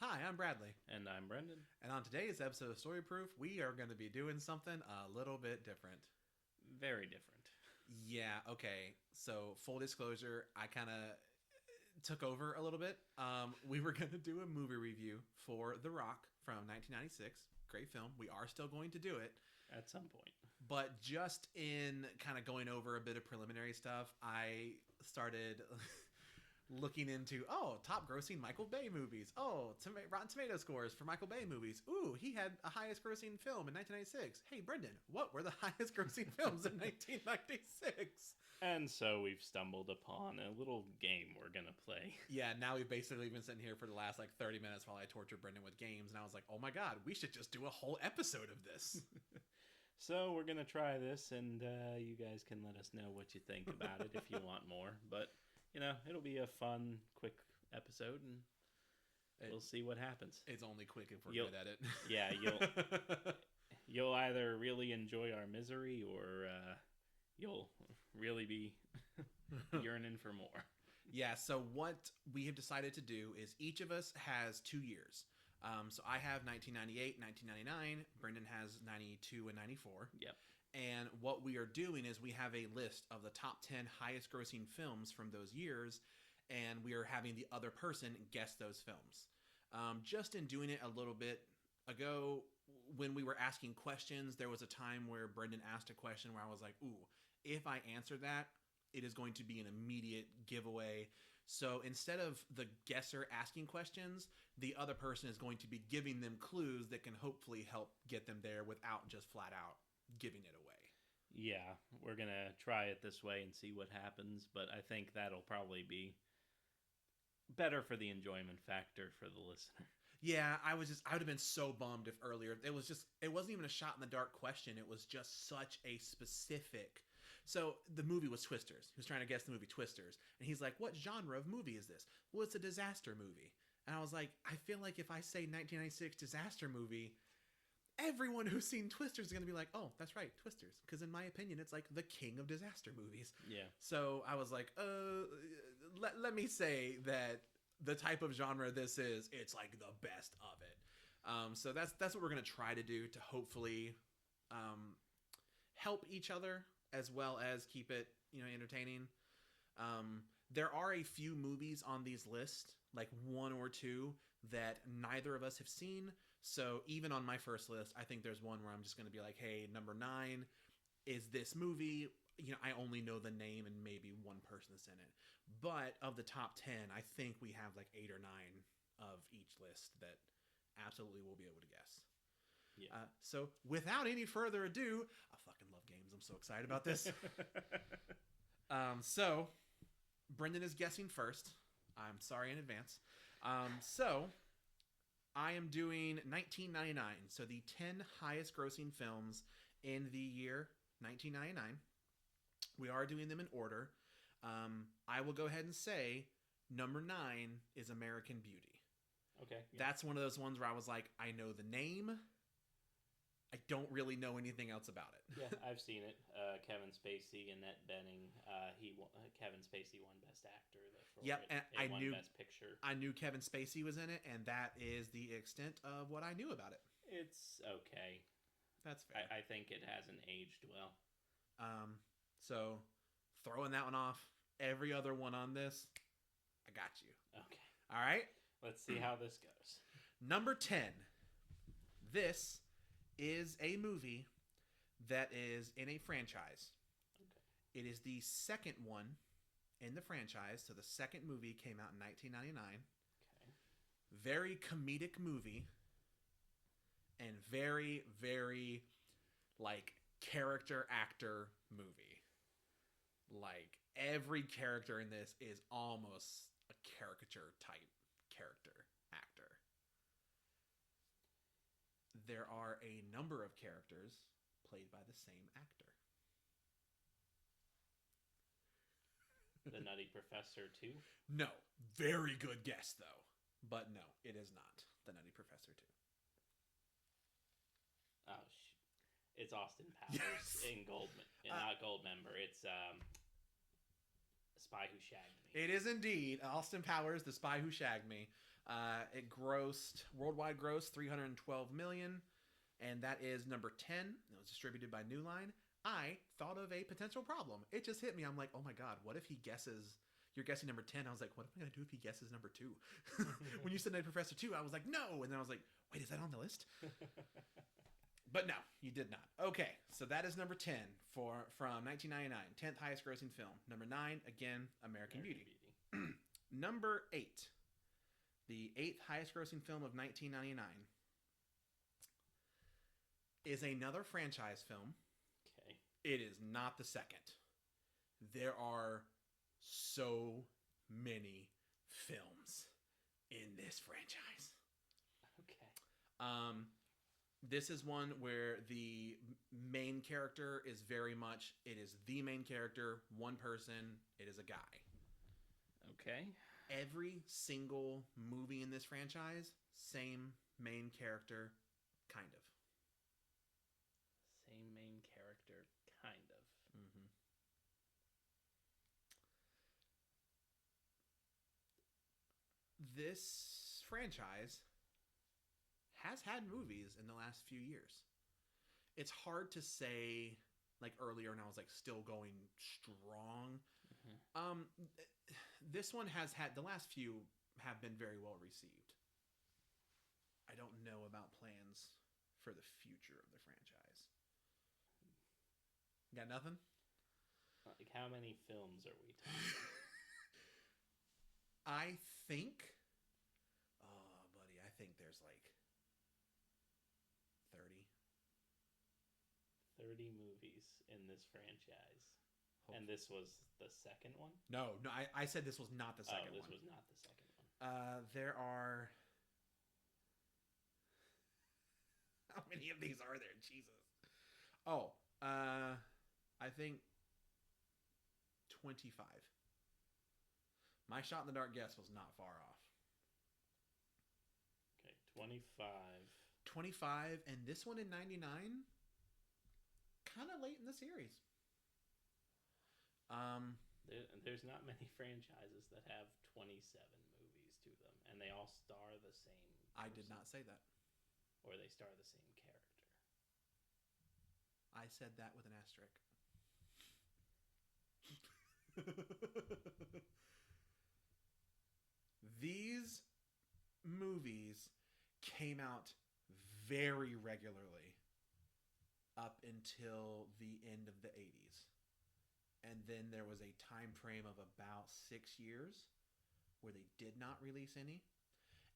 Hi, I'm Bradley. And I'm Brendan. And on today's episode of Story Proof, we are going to be doing something a little bit different. Very different. Yeah, okay. So, full disclosure, I kind of took over a little bit. We were going to do a movie review for The Rock from 1996. Great film. We are still going to do it. At some point. But just in kind of going over a bit of preliminary stuff, I started looking into top grossing Michael Bay movies. Rotten Tomato scores for Michael Bay movies. Ooh, he had a highest grossing film in 1996. Hey Brendan, what were the highest grossing films in 1996? And so we've stumbled upon a little game we're gonna play. Yeah, now we've basically been sitting here for the last 30 minutes while I torture Brendan with games, and I was like, oh my god, we should just do a whole episode of this. So we're gonna try this, and you guys can let us know what you think about it if you want more. But it'll be a fun, quick episode, and we'll see what happens. It's only quick if we're good at it. Yeah, you'll either really enjoy our misery, or you'll really be yearning for more. Yeah, so what we have decided to do is each of us has 2 years. So I have 1998, 1999. Brendan has 92 and 94. Yep. And what we are doing is we have a list of the top 10 highest grossing films from those years, and we are having the other person guess those films. Just in doing it a little bit ago, when we were asking questions, there was a time where Brendan asked a question where I was like, ooh, if I answer that, it is going to be an immediate giveaway. So instead of the guesser asking questions, the other person is going to be giving them clues that can hopefully help get them there without just flat out giving it away. Yeah, we're going to try it this way and see what happens, but I think that'll probably be better for the enjoyment factor for the listener. Yeah, I would have been so bummed if earlier it wasn't even a shot in the dark question. It was just such a specific. So the movie was Twisters. He was trying to guess the movie Twisters, and he's like, "What genre of movie is this?" Well, it's a disaster movie. And I was like, I feel like if I say 1996 disaster movie, everyone who's seen Twisters is going to be like, oh, that's right, Twisters. Because in my opinion, it's like the king of disaster movies. Yeah. So I was like, let me say that the type of genre this is, it's like the best of it. So that's what we're going to try to do to hopefully help each other as well as keep it, entertaining. There are a few movies on these lists, like one or two, that neither of us have seen. So even on my first list, I think there's one where I'm just going to be like, hey, number 9 is this movie. I only know the name and maybe one person that's in it. But of the top 10, I think we have like 8 or 9 of each list that absolutely will be able to guess. Yeah. So without any further ado, I fucking love games. I'm so excited about this. So Brendan is guessing first. I'm sorry in advance. So I am doing 1999. So the 10 highest grossing films in the year 1999. We are doing them in order. I will go ahead and say number 9 is American Beauty. Okay. Yeah. That's one of those ones where I was like, I know the name. I don't really know anything else about it. Yeah, I've seen it. Kevin Spacey, Annette Bening. Kevin Spacey won Best Actor. Yep, and I knew Best Picture. I knew Kevin Spacey was in it, and that is the extent of what I knew about it. It's okay. That's fair. I think it hasn't aged well. So throwing that one off, every other one on this, I got you. Okay. All right. Let's see how this goes. Number 10. This is a movie that is in a franchise. Okay. It is the second one in the franchise. So the second movie came out in 1999. Okay. Very comedic movie. And very, very, character actor movie. Like, every character in this is almost a caricature type character actor. There are a number of characters played by the same actor. The Nutty Professor 2? No. Very good guess, though. But no, it is not The Nutty Professor 2. Oh, it's Austin Powers in not Goldmember. It's Spy Who Shagged Me. It is indeed Austin Powers, The Spy Who Shagged Me. It grossed worldwide gross 312 million, and that is number 10. It was distributed by New Line. I thought of a potential problem. It just hit me. I'm like, oh my god, what if he guesses? You're guessing number 10. I was like, what am I gonna do if he guesses number 2? When you said Night Professor 2, I was like, no, and then I was like, wait, is that on the list? But no, you did not. Okay, so that is number 10 from 1999, 10th highest grossing film. Number 9, again, American Beauty. Number 8, the 8th highest grossing film of 1999, is another franchise film. Okay. It is not the second. There are so many films in this franchise. Okay. This is one where the main character is very much, it is the main character, one person, it is a guy. Okay. Every single movie in this franchise, same main character, kind of. Same main character, kind of. Mm-hmm. This franchise has had movies in the last few years. It's hard to say, like earlier, and I was like still going strong. Mm-hmm. This one has had, the last few have been very well received. I don't know about plans for the future of the franchise. Got nothing? Like, how many films are we talking? I think, oh, buddy, I think there's like 30 movies in this franchise. Hopefully. And this was the second one? No, I said this was not the second one. Oh, this was not the second one. There are... How many of these are there? Jesus. Oh, I think 25. My shot in the dark guess was not far off. Okay, 25. 25, and this one in 99, kind of late in the series. There's not many franchises that have 27 movies to them, and they all star the same person. I did not say that. Or they star the same character. I said that with an asterisk. These movies came out very regularly up until the end of the 80s. And then there was a time frame of about 6 years where they did not release any.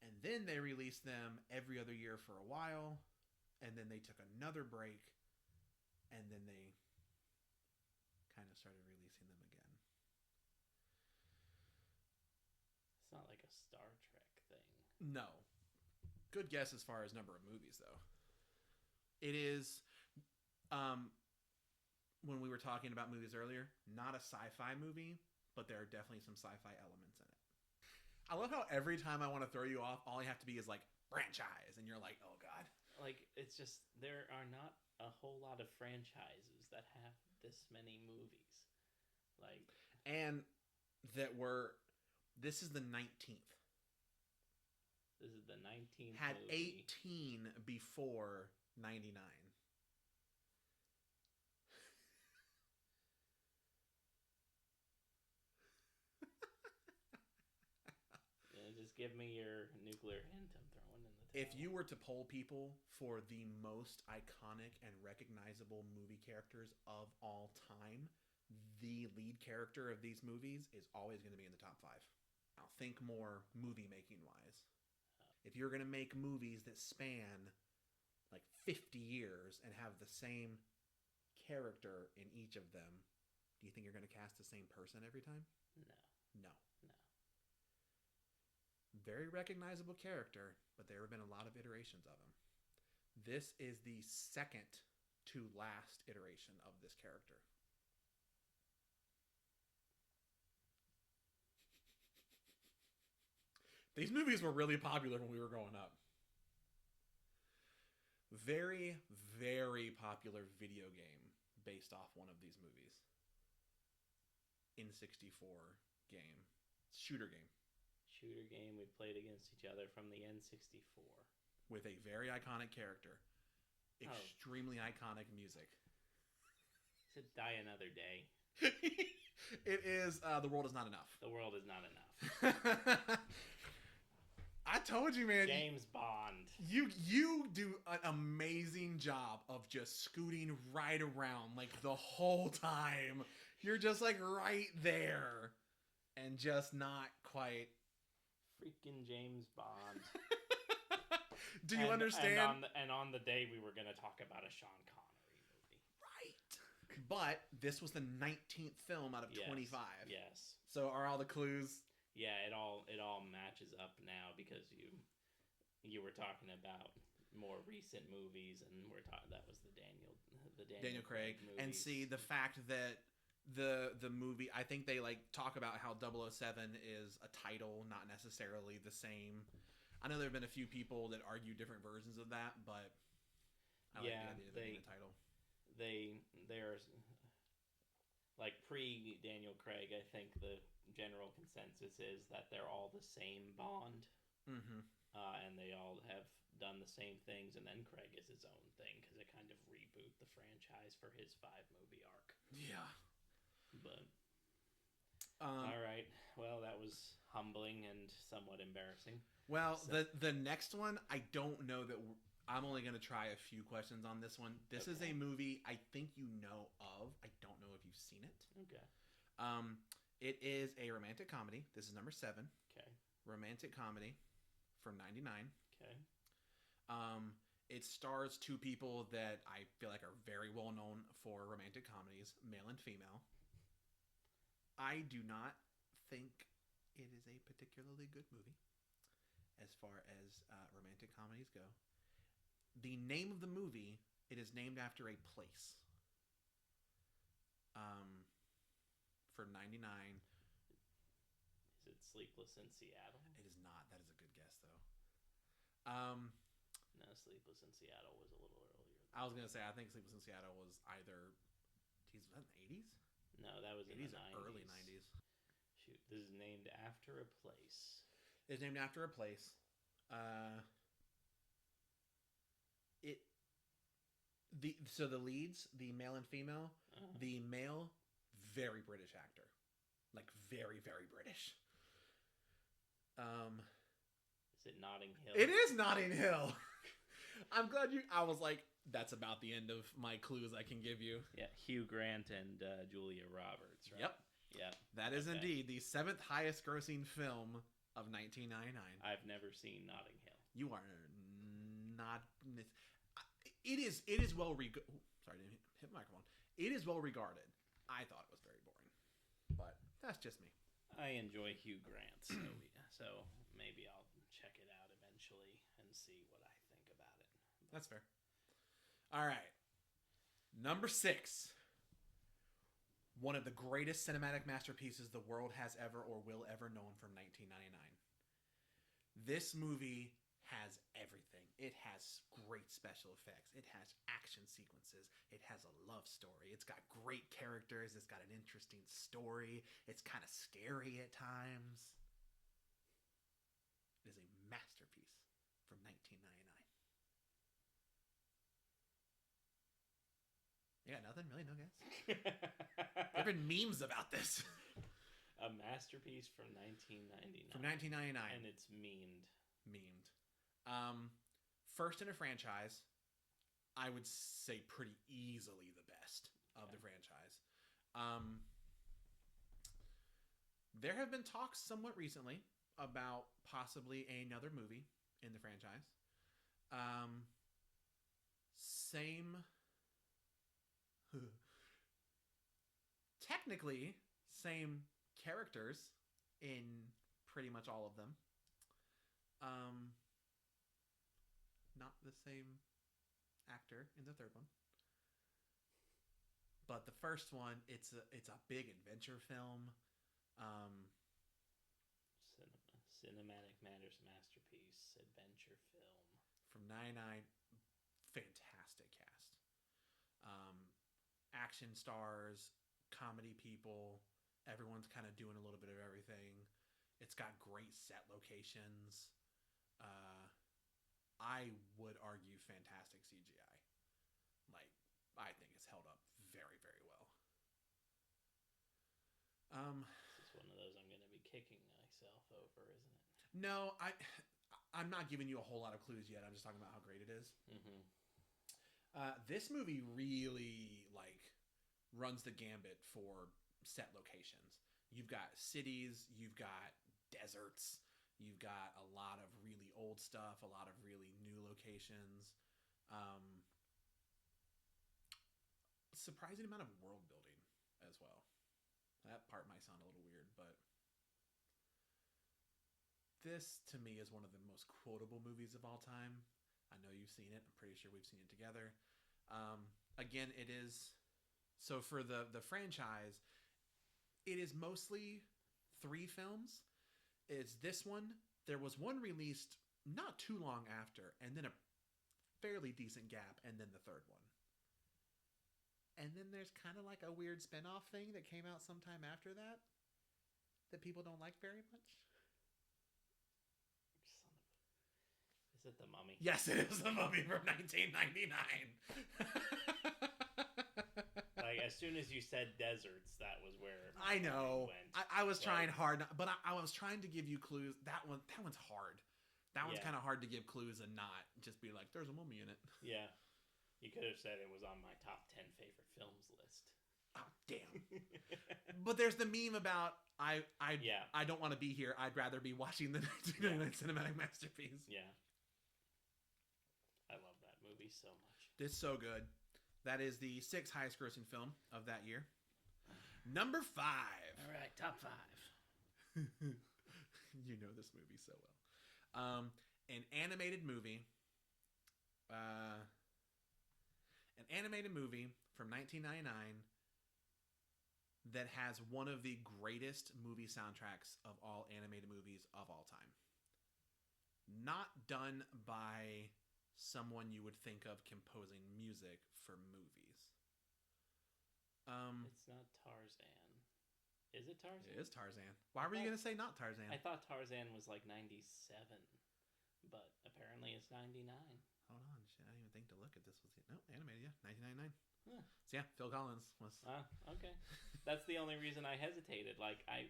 And then they released them every other year for a while. And then they took another break. And then they kind of started releasing them again. It's not like a Star Trek thing. No. Good guess as far as number of movies, though. It is, when we were talking about movies earlier, not a sci-fi movie, but there are definitely some sci-fi elements in it. I love how every time I want to throw you off, all you have to be is like, franchise, and you're like, oh god. Like, it's just, there are not a whole lot of franchises that have this many movies. Like, and that were, this is the 19th. This is the 19th Had movie. 18 before 99. Just give me your nuclear hint I'm throwing in the towel. If you were to poll people for the most iconic and recognizable movie characters of all time, the lead character of these movies is always going to be in the top 5. Now, think more movie making wise. If you're going to make movies that span like 50 years and have the same character in each of them, do you think you're going to cast the same person every time? No. No. Very recognizable character, but there have been a lot of iterations of him. This is the second to last iteration of this character. These movies were really popular when we were growing up. Very, very popular video game based off one of these movies. N64 game. Shooter game. shooter game we played against each other from the N64. With a very iconic character. Extremely iconic music. Is it Die Another Day? It is The World Is Not Enough. The World Is Not Enough. I told you, man. James Bond. You do an amazing job of just scooting right around like the whole time. You're just like right there and just not quite. Freaking James Bond. Do you understand? And on the day we were going to talk about a Sean Connery movie. Right. But this was the 19th film out of 25. Yes. So are all the clues? Yeah, it all matches up now because you were talking about more recent movies, and that was the Daniel Craig movies. And see the fact that the movie, I think they like talk about how 007 is a title, not necessarily the same. I know there have been a few people that argue different versions of that, but I like the idea of it being a title. There's like pre Daniel Craig, I think the general consensus is that they're all the same Bond, and they all have done the same things, and then Craig is his own thing because it kind of reboot the franchise for his 5-movie arc. Yeah, but all right, well, that was humbling and somewhat embarrassing. Well, so, the next one, I don't know that I'm only going to try a few questions on this one. This is a movie I think you know of. I don't know if you've seen it. Okay. It is a romantic comedy. This is number 7. Okay. Romantic comedy from 99. Okay. It stars 2 people that I feel like are very well known for romantic comedies, male and female. I do not think it is a particularly good movie as far as romantic comedies go. The name of the movie, it is named after a place. For 99. Is it Sleepless in Seattle? It is not. That is a good guess, though. No, Sleepless in Seattle was a little earlier. I was going to say, I think Sleepless in Seattle was either... Geez, was that in the 80s? No, that was in the 90s. Early 90s. Shoot, this is named after a place. It's named after a place. So the leads, the male and female, the male, very British actor. Like, very, very British. Is it Notting Hill? It is Notting Hill. I'm glad I was like, that's about the end of my clues I can give you. Yeah, Hugh Grant and Julia Roberts, right? Yep. Yeah. That is indeed the 7th highest grossing film of 1999. I've never seen Notting Hill. You are not... It is well regarded. Sorry, I didn't hit the microphone. It is well regarded. I thought it was very boring, but that's just me. I enjoy Hugh Grant, so maybe I'll check it out eventually and see what I think about it. That's fair. All right, number 6. One of the greatest cinematic masterpieces the world has ever or will ever known from 1999. This movie has everything. It has great special effects. It has action sequences. It has a love story. It's got great characters. It's got an interesting story. It's kind of scary at times. It is a masterpiece from 1999. You got nothing? Really? No guess? There have been memes about this. A masterpiece from 1999. From 1999. And it's memed. First in a franchise, I would say pretty easily the best of the franchise. There have been talks somewhat recently about possibly another movie in the franchise. Technically, same characters in pretty much all of them. Not the same actor in the 3rd one. But the first one, it's a big adventure film. Cinematic Matters masterpiece, adventure film. From 99, fantastic cast. Action stars, comedy people, everyone's kind of doing a little bit of everything. It's got great set locations. I would argue fantastic CGI. Like, I think it's held up very, very well. This is one of those I'm going to be kicking myself over, isn't it? No, I'm not giving you a whole lot of clues yet. I'm just talking about how great it is. Mm-hmm. This movie really runs the gambit for set locations. You've got cities, you've got deserts, you've got a lot of really old stuff, a lot of really new locations. Surprising amount of world building as well. That part might sound a little weird, but this to me is one of the most quotable movies of all time. I know you've seen it. I'm pretty sure we've seen it together. Again, it is so for the franchise. It is mostly 3 films. It's this one. There was one released not too long after, and then a fairly decent gap, and then the third one. And then there's kind of like a weird spin-off thing that came out sometime after that people don't like very much. Is it The Mummy? Yes, it is The Mummy from 1999. Like, as soon as you said deserts, that was where I know. I was trying hard, but I was trying to give you clues. That one's hard. That one's kind of hard to give clues and not just be like, there's a mummy in it. Yeah. You could have said it was on my top 10 favorite films list. Oh, damn. But there's the meme about, I don't want to be here. I'd rather be watching the 1999 cinematic masterpiece. Yeah. I love that movie so much. It's so good. That is the 6th highest grossing film of that year. Number 5. All right, top 5. You know this movie so well. An animated movie. An animated movie from 1999 that has one of the greatest movie soundtracks of all animated movies of all time. Not done by someone you would think of composing music for movies. It's not Tarzan. Is it Tarzan? It is Tarzan. Why were you going to say not Tarzan? I thought Tarzan was like 97, but apparently it's 99. Hold on, shit! I didn't even think to look at this. Was it? No, animated, yeah, 1999. Huh. So yeah, Phil Collins was. Okay. That's the only reason I hesitated. Like I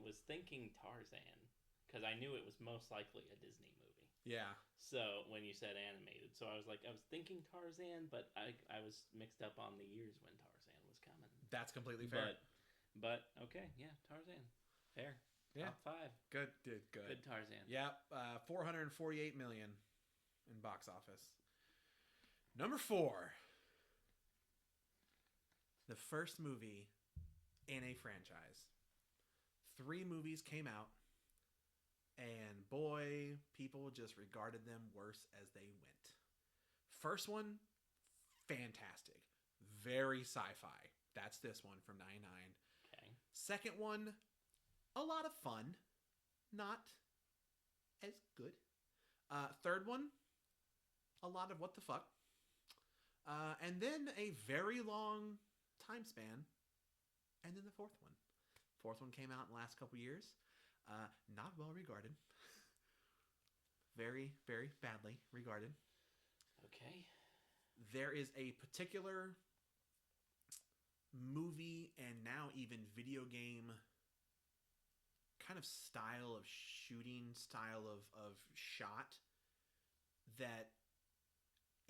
was thinking Tarzan because I knew it was most likely a Disney movie. Yeah. So when you said animated, so I was thinking Tarzan, but I was mixed up on the years when Tarzan was coming. That's completely fair. But okay, yeah, Tarzan, fair. Yeah. Top 5. Good, dude. Good. Good Tarzan. Yep. 448 million in box office. Number 4. The first movie in a franchise. 3 movies came out, and boy, people just regarded them worse as they went. First one, fantastic. Very sci-fi. That's this one from 99. Okay. Second one, a lot of fun. Not as good. Third one, a lot of what the fuck. And then a very long time span. And then the fourth one. Fourth one came out in the last couple years. Not well regarded. Very, very badly regarded. Okay. There is a particular movie and now even video game kind of style of shooting, style of shot that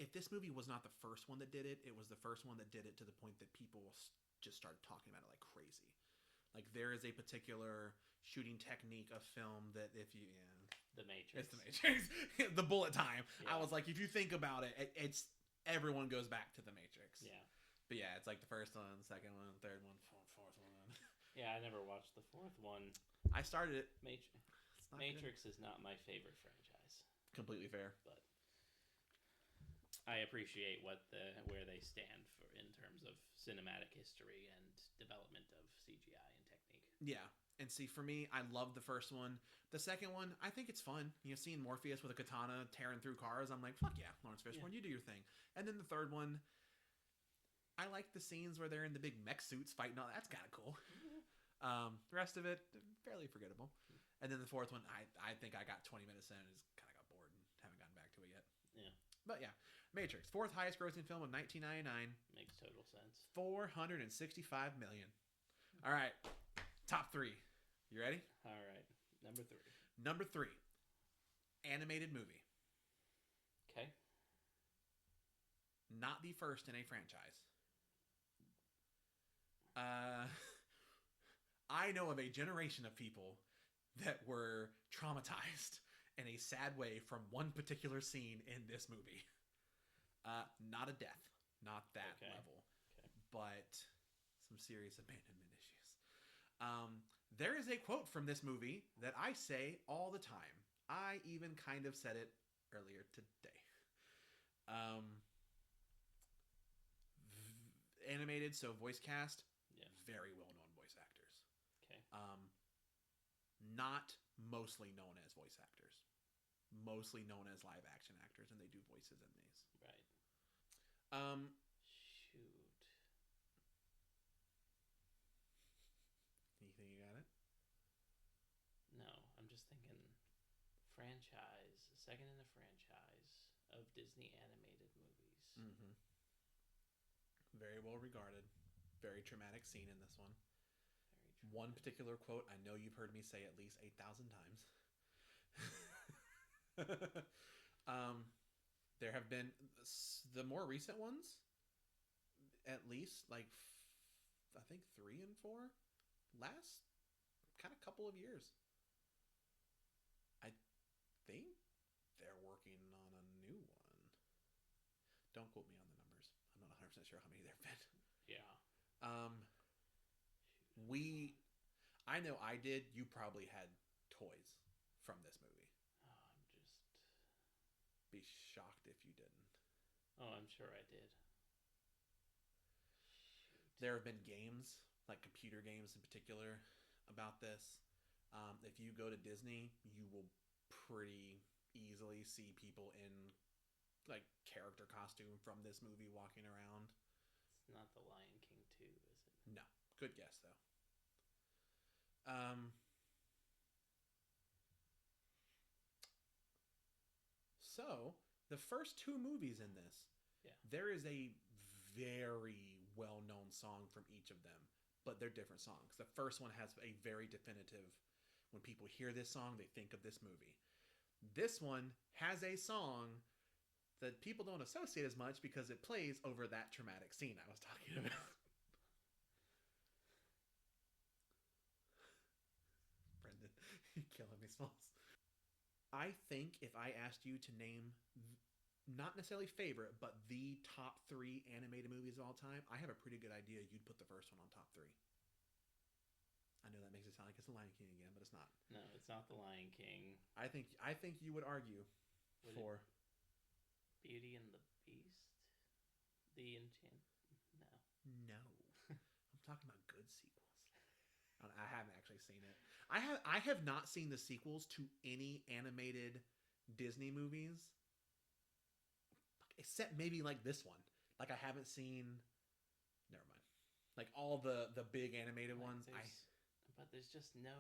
if this movie was not the first one that did it, it was the first one that did it to the point that people just started talking about it like crazy. Like there is a particular shooting technique of film that if you The Matrix. It's The Matrix. The bullet time. Yeah. I was like, if you think about it, it's everyone goes back to The Matrix. Yeah. But yeah, it's like the first one, second one, third one, fourth one. Yeah, I never watched the fourth one. I started it. Matrix is not my favorite franchise. Completely fair. But I appreciate where they stand for in terms of cinematic history and development of CGI and technique. Yeah. And see, for me, I love the first one. The second one, I think it's fun. You know, seeing Morpheus with a katana tearing through cars, I'm like, fuck yeah, Lawrence Fishburne, you do your thing. And then the third one, I like the scenes where they're in the big mech suits fighting all. That's kind of cool. The rest of it, fairly forgettable. And then the fourth one, I think I got 20 minutes in and just kind of got bored and haven't gotten back to it yet. Yeah. But yeah, Matrix, fourth highest grossing film of 1999. Makes total sense. 465 million. All right, top three. You ready? All right. Number 3. Number 3, animated movie. Okay. Not the first in a franchise. I know of a generation of people that were traumatized in a sad way from one particular scene in this movie. Not a death, not that level, but some serious abandonment issues. There is a quote from this movie that I say all the time. I even kind of said it earlier today. Animated, so voice cast. Yeah. Very well-known voice actors. Okay. Not mostly known as voice actors. Mostly known as live action actors, and they do voices in these. Right. Shoot. You think you got it? No, I'm just thinking franchise, second in the franchise of Disney animated movies. Mm-hmm. Very well regarded. Very traumatic scene in this one. One particular quote I know you've heard me say at least 8,000 times. There have been the more recent ones, at least like I think 3 and 4 last kind of couple of years. I think they're working on a new one. Don't quote me on the numbers. I'm not 100% sure how many there've been. Yeah. I know I did. You probably had toys from this movie. Be shocked if you didn't. Oh, I'm sure I did. Shoot. There have been games, like computer games in particular, about this. If you go to Disney, you will pretty easily see people in like character costume from this movie walking around. It's not The Lion King 2, is it? No. Good guess, though. So, the first 2 movies in this, there is a very well-known song from each of them, but they're different songs. The first one has a very definitive, when people hear this song, they think of this movie. This one has a song that people don't associate as much because it plays over that traumatic scene I was talking about. Brendan, you're killing me, Smalls. I think if I asked you to name, not necessarily favorite, but the top 3 animated movies of all time, I have a pretty good idea you'd put the first one on top 3. I know that makes it sound like it's The Lion King again, but it's not. No, it's not The Lion King. I think you would argue for Beauty and the Beast? The Enchant... No. I'm talking about good sequels. I haven't actually seen it. I have not seen the sequels to any animated Disney movies, except maybe like this one. Like I haven't seen. Never mind. Like all the big animated ones. But there's just no.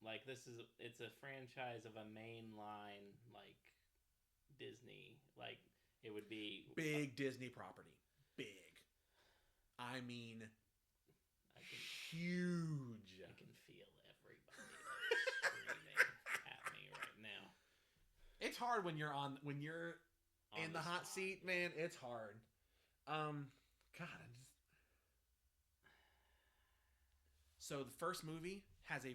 Like it's a franchise of a mainline like Disney, like it would be big Disney property. Big. I mean, huge. I can feel everybody screaming at me right now. It's hard when you're in the hot seat, man. It's hard. God. So the first movie has a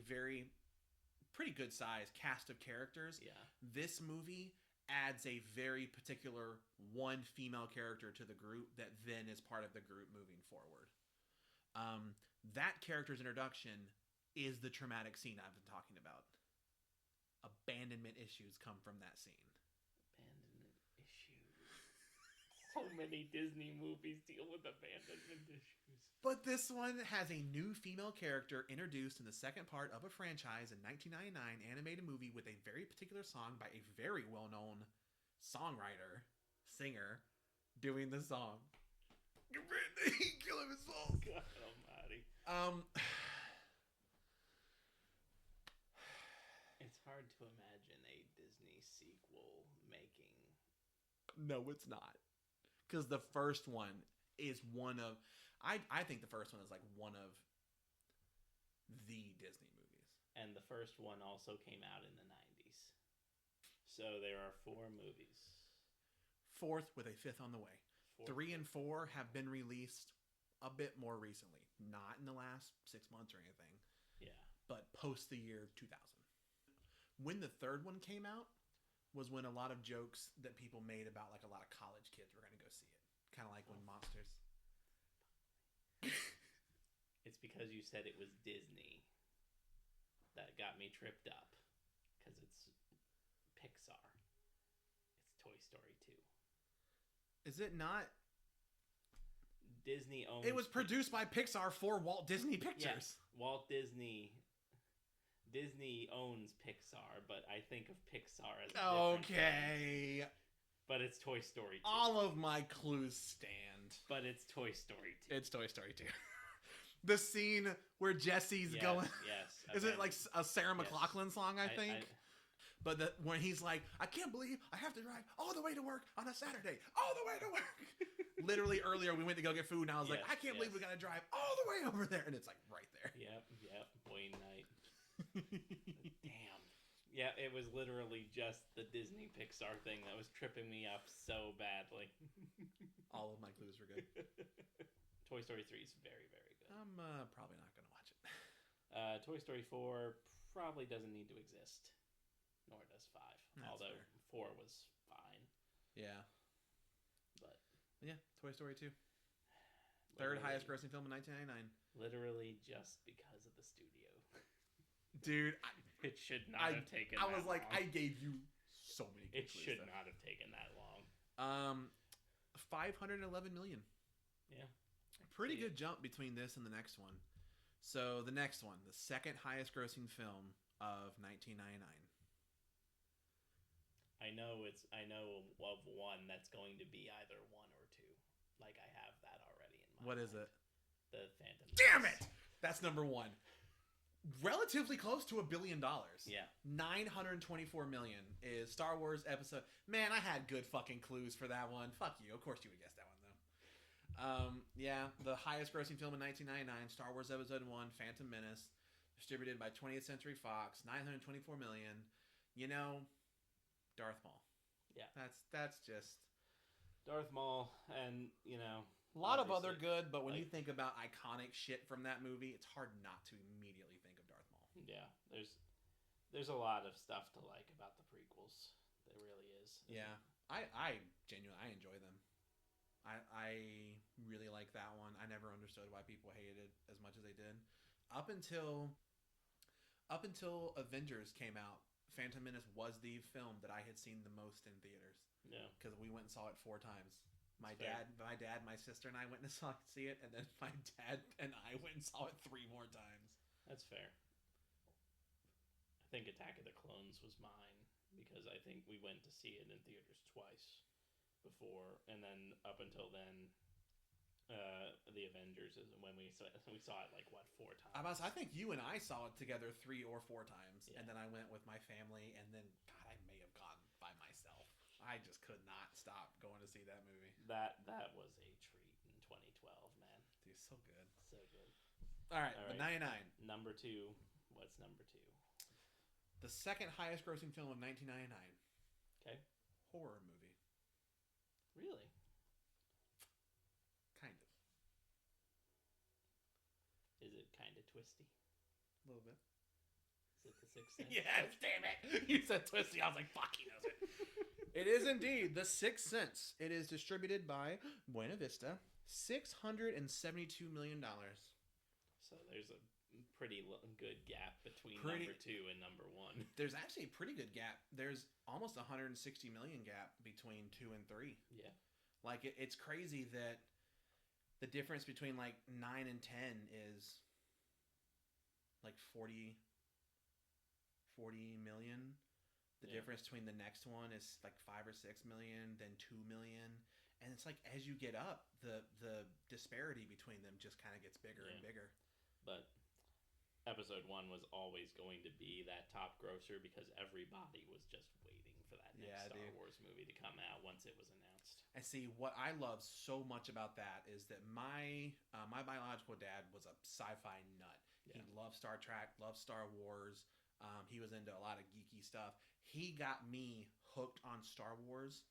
pretty good size cast of characters. Yeah. This movie adds a very particular one female character to the group that then is part of the group moving forward. That character's introduction is the traumatic scene I've been talking about. Abandonment issues come from that scene. Abandonment issues. So many Disney movies deal with abandonment issues. But this one has a new female character introduced in the second part of a franchise in 1999 animated movie with a very particular song by a very well-known songwriter, singer, doing the song. He kill him his soul. God almighty. It's hard to imagine a Disney sequel making. No, it's not. Because the first one is one of... I think the first one is like one of the Disney movies. And the first one also came out in the 90s. So there are 4 movies. Fourth with a fifth on the way. 3 and 4 have been released a bit more recently. Not in the last 6 months or anything. Yeah. But post the year 2000. When the third one came out was when a lot of jokes that people made about like a lot of college kids were going to go see it. Kind of like when Monsters. It's because you said it was Disney that got me tripped up. Because it's Pixar. It's Toy Story 2. Is it not? Disney owns... It was produced by Pixar for Walt Disney Pictures. Yes, Walt Disney... Disney owns Pixar, but I think of Pixar as a different thing. But it's Toy Story 2. All of my clues stand. But it's Toy Story 2. It's Toy Story 2. The scene where Jesse's going... Yes. Is it like a Sarah McLachlan song, I think? But when he's like, I can't believe I have to drive all the way to work on a Saturday. All the way to work. Literally earlier we went to go get food and I was like, I can't believe we got to drive all the way over there. And it's like right there. Yep. Wayne Knight. Damn. Yeah, it was literally just the Disney Pixar thing that was tripping me up so badly. All of my clues were good. Toy Story 3 is very, very good. I'm probably not going to watch it. Toy Story 4 probably doesn't need to exist. Nor does 5. That's although fair. 4 was fine. Yeah. But yeah, Toy Story 2. Third highest grossing film in 1999. Literally just because of the studio. Dude, it should not have taken that long. I was like, I gave you so many good It should not have taken that long. 511 million. Yeah. Pretty good jump between this and the next one. So the next one, the second highest grossing film of 1999. I know of one that's going to be either 1 or 2. Like I have that already in mind. What is it? The Phantom Menace. Damn it! That's number 1. Relatively close to $1 billion. Yeah. 924 million is Star Wars episode. Man, I had good fucking clues for that one. Fuck you. Of course you would guess that one though. Yeah, the highest grossing film in 1999, Star Wars Episode 1, Phantom Menace, distributed by 20th Century Fox, 924 million. You know, Darth Maul. Yeah. That's just Darth Maul, and you know, a lot of other good, but when you think about iconic shit from that movie, it's hard not to immediately think of Darth Maul. Yeah, there's a lot of stuff to like about the prequels. There really is. Yeah, I genuinely enjoy them. I really like that one. I never understood why people hated it as much as they did. Up until Avengers came out, Phantom Menace was the film that I had seen the most in theaters. Yeah, because we went and saw it 4 times. My dad, my sister, and I went and see it, and then my dad and I went and saw it 3 more times. That's fair. I think Attack of the Clones was mine because I think we went to see it in theaters twice before, and then up until then, the Avengers is when we saw it like 4 times. I think you and I saw it together 3 or 4 times, yeah. And then I went with my family, and then God, I may have gone by myself. I just could not stop going to see that movie. That was a treat in 2012, man. Dude, so good. So good. All right, but 99. Number 2. What's number 2? The second highest grossing film of 1999. Okay. Horror movie. Really? Kind of. Is it kind of twisty? A little bit. Is it The Sixth Sense? Yes, damn it. You said twisty. I was like, fuck, he knows it. It is indeed The Sixth Sense. It is distributed by Buena Vista. $672 million. So there's a pretty good gap between number 2 and number 1. There's actually a pretty good gap. There's almost 160 million gap between 2 and 3. Yeah. Like, it's crazy that the difference between, like, 9 and 10 is, like, 40 million. The difference between the next one is, like, 5 or 6 million, then 2 million. And it's like as you get up, the disparity between them just kind of gets bigger and Yeah. bigger. But episode 1 was always going to be that top grosser because everybody was just waiting for that next Yeah, Star dude. Wars movie to come out once it was announced. And see, what I love so much about that is that my biological dad was a sci-fi nut. He Yeah. loved Star Trek, loved Star Wars. He was into a lot of geeky stuff. He got me hooked on Star Wars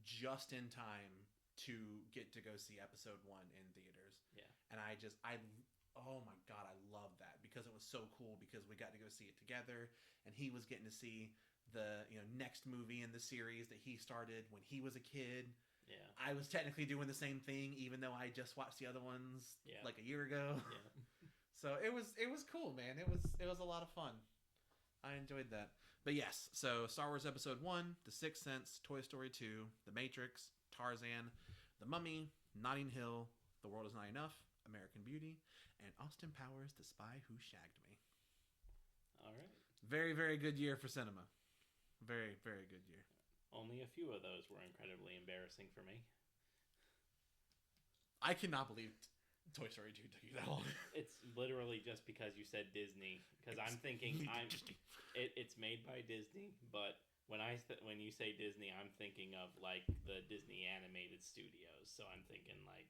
just in time to get to go see Episode 1 in theaters. Yeah. And oh my god, I love that because it was so cool because we got to go see it together, and he was getting to see the next movie in the series that he started when he was a kid. Yeah. I was technically doing the same thing, even though I just watched the other ones Yeah. like a year ago. Yeah. So it was cool, man. It was a lot of fun. I enjoyed that. But yes, so Star Wars Episode 1, The Sixth Sense, Toy Story 2, The Matrix, Tarzan, The Mummy, Notting Hill, The World Is Not Enough, American Beauty, and Austin Powers, The Spy Who Shagged Me. All right. Very, very good year for cinema. Very, very good year. Only a few of those were incredibly embarrassing for me. I cannot believe Toy Story 2 took you that long. It's literally just because you said Disney. Because I'm thinking it's made by Disney, but when you say Disney, I'm thinking of like the Disney animated studios. So I'm thinking like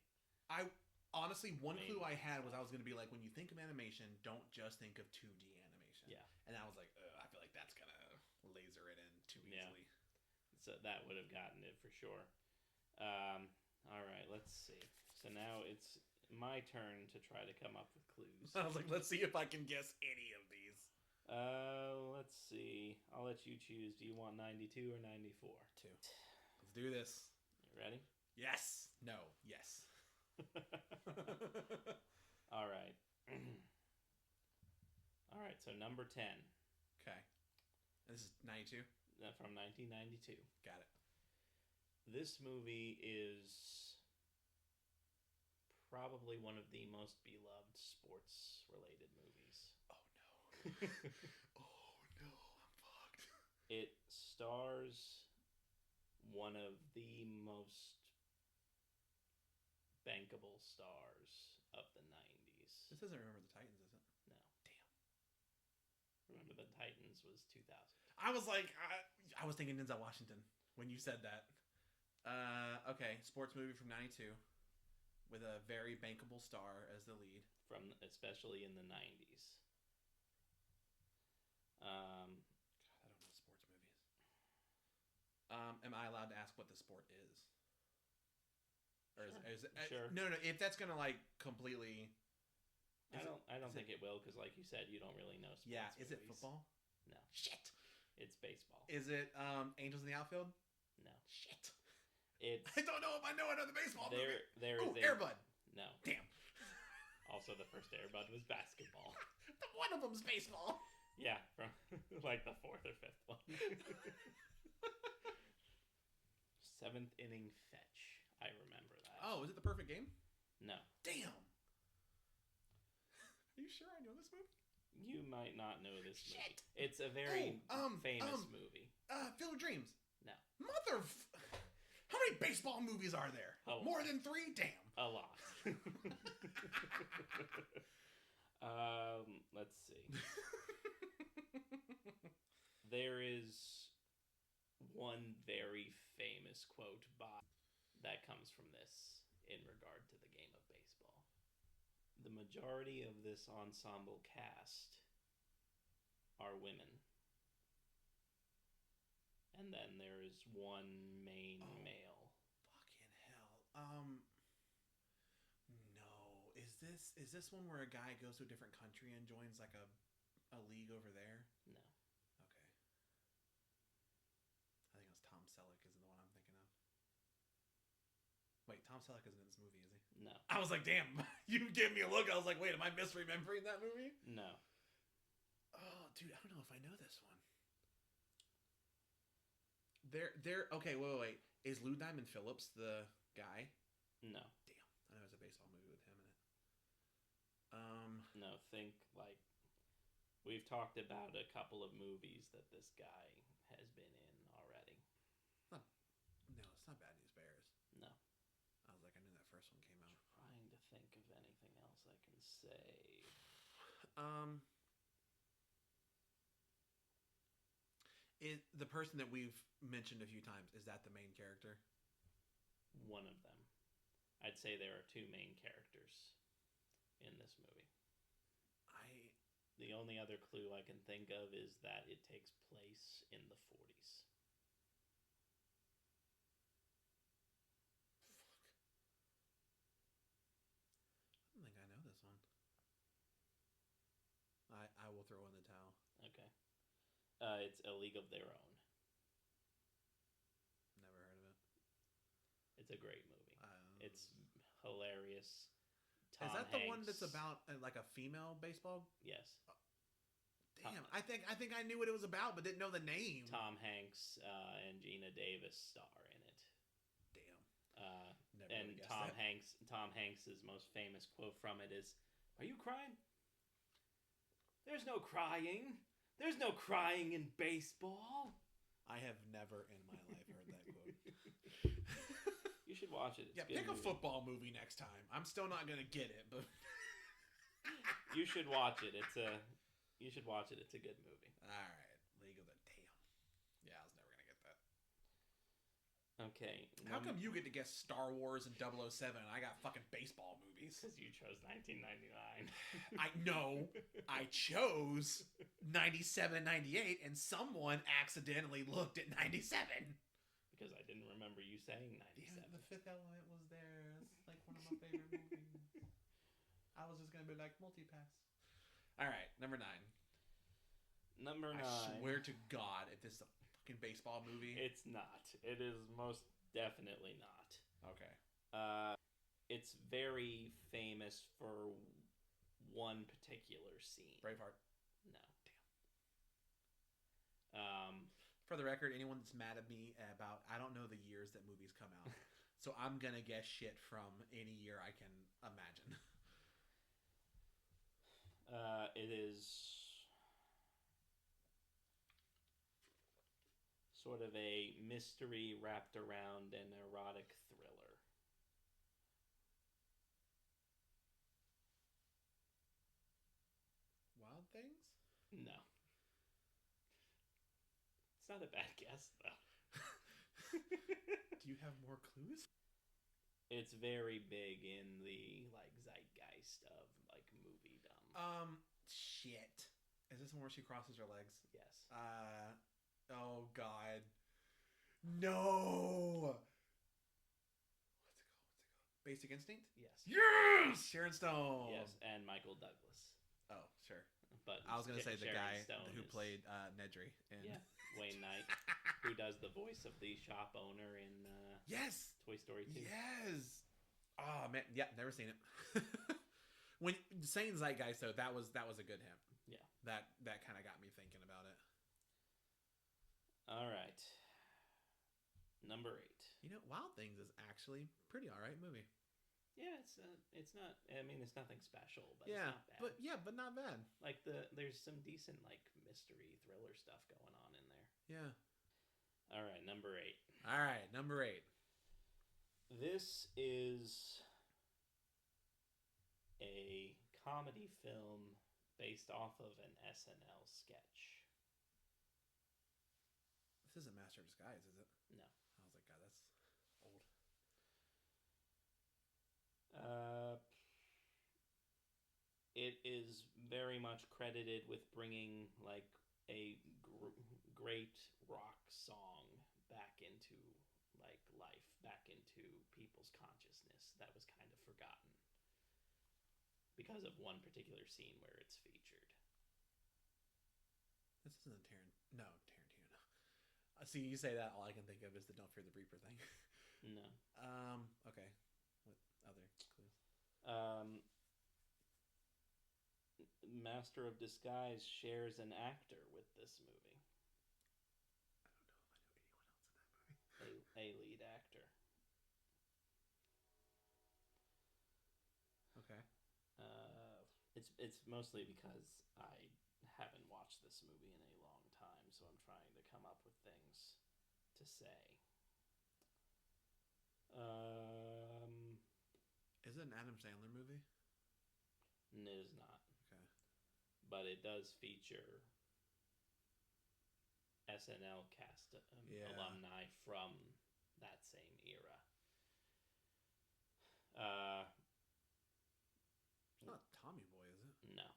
Honestly, one clue I had was I was going to be like, when you think of animation, don't just think of 2D animation. Yeah. And I was like, I feel like that's going to laser it in too Yeah. easily. so that would have gotten it for sure. All right, let's see. So now it's my turn to try to come up with clues. I was like, let's see if I can guess any of these. Let's see. I'll let you choose. Do you want 92 or 94? Two. Let's do this. You ready? Yes. No. Yes. All right. All right, so number 10 Okay. This is 92. from 1992. Got it. This movie is probably one of the most beloved sports-related movies. Oh no. Oh no. I'm fucked. It stars one of the most bankable stars of the 90s. This doesn't remember the Titans, is it? No. Damn. Remember the Titans was 2000. I was like, I was thinking Denzel Washington when you said that. Okay, sports movie from 92 with a very bankable star as the lead. Especially in the 90s. God, I don't know sports movies. Am I allowed to ask what the sport is? Or is it, Sure. No, if that's gonna like completely. I don't think it will because, like you said, you don't really know sports. Yeah, is it movies. football? No, Shit. it's baseball. Is it Angels in the Outfield? No, Shit. it's I don't know if I know another baseball movie. there Ooh, is Air Bud. No. Damn. Also, the first Air Bud was basketball. One of them's baseball. Yeah, from like the fourth or fifth one. Seventh inning fetch. I remember that. Oh, is it The Perfect Game? No, Damn. Are you sure I know this movie? you might not know this movie. Shit. It's a very famous um, movie. Field of Dreams. No, How many baseball movies are there? A lot. More than 3? Damn. a lot. Let's see. There is one very famous quote that comes from this in regard to the game of baseball. The majority of this ensemble cast are women. And then there is one main male. Fucking hell. No. Is this one where a guy goes to a different country and joins like a league over there? No. Okay. I think it was Tom Selleck is the one I'm thinking of. Wait, Tom Selleck isn't in this movie, is he? No. I was like, damn. You gave me a look. I was like, wait, am I misremembering that movie? No. Oh, dude, I don't know if I know this one. Okay, wait. Is Lou Diamond Phillips the guy? No. Damn, I know it's a baseball movie with him in it. No, think like we've talked about a couple of movies that this guy has been in already. No, it's not Bad News Bears. No. think of anything else I can say. The person that we've mentioned a few times, is that the main character? One of them. I'd say there are two main characters in this movie. The only other clue I can think of is that it takes place in the 40s. I don't think I know this one. I will throw in the towel. Okay. It's A League of Their Own. Never heard of it. It's a great movie. It's hilarious. Is that the one that's about like a female baseball? Yes. Damn, I think I knew what it was about, but didn't know the name. Tom Hanks and Gina Davis star in it. Damn. And Tom Hanks's most famous quote from it is, "Are you crying? There's no crying. There's no crying in baseball." I have never in my life heard that quote. You should watch it. It's pick a football movie next time. I'm still not gonna get it, but you should watch it. You should watch it. It's a good movie. All right, League of the Damn. Yeah, I was never gonna get that. Okay. How come you get to guess Star Wars and 007 and I got fucking baseball movies? Because you chose 1999. I know. I chose 97 and 98, and someone accidentally looked at 97. Because I didn't remember you saying 97. Yeah, The Fifth Element was there. It's like one of my favorite movies. I was just going to be like, multi-pass. All right, number 9. Number 9. I swear to God, if this is a fucking baseball movie. It's not. It is most definitely not. Okay. It's very famous for one particular scene. Braveheart. No. Damn. For the record, anyone that's mad at me about, I don't know the years that movies come out. So I'm going to guess shit from any year I can imagine. It is sort of a mystery wrapped around an erotic thriller. Wild Things? No. It's not a bad guess, though. Do you have more clues? It's very big in the zeitgeist of moviedom. Shit. Is this one where she crosses her legs? Yes. Oh God. No. What's it called? Basic Instinct? Yes. Yes! Sharon Stone. Yes, and Michael Douglas. Oh, sure. But I was gonna say the Sharon guy Stone who played Nedry. Wayne Knight, who does the voice of the shop owner in yes, Toy Story 2. Yes. Oh man, yeah, never seen it. When saying Zeitgeist though, that was a good hint. Yeah, that kind of got me thinking about it. All right, number 8. You know, Wild Things is actually pretty all right movie. Yeah, it's not. I mean, it's nothing special, but yeah, it's not bad. but not bad. Like there's some decent mystery thriller stuff going on in there. Yeah. All right, number 8. All right, number 8. This is a comedy film based off of an SNL sketch. This isn't Master of Disguise, is it? No. I was like, God, that's old. It is very much credited with bringing a great rock song back into life, back into people's consciousness that was kind of forgotten because of one particular scene where it's featured. This isn't Tarantino. See, you say that, all I can think of is the Don't Fear the Reaper thing. No. Okay. What other clues? Master of Disguise shares an actor with this movie. I don't know if I know anyone else in that movie. A lead actor. Okay. It's mostly because I haven't watched this movie in a long time, so I'm trying to come up with things to say. Is Is it an Adam Sandler movie? It is not. Okay. But it does feature SNL cast alumni from that same era. It's not Tommy Boy, is it? No.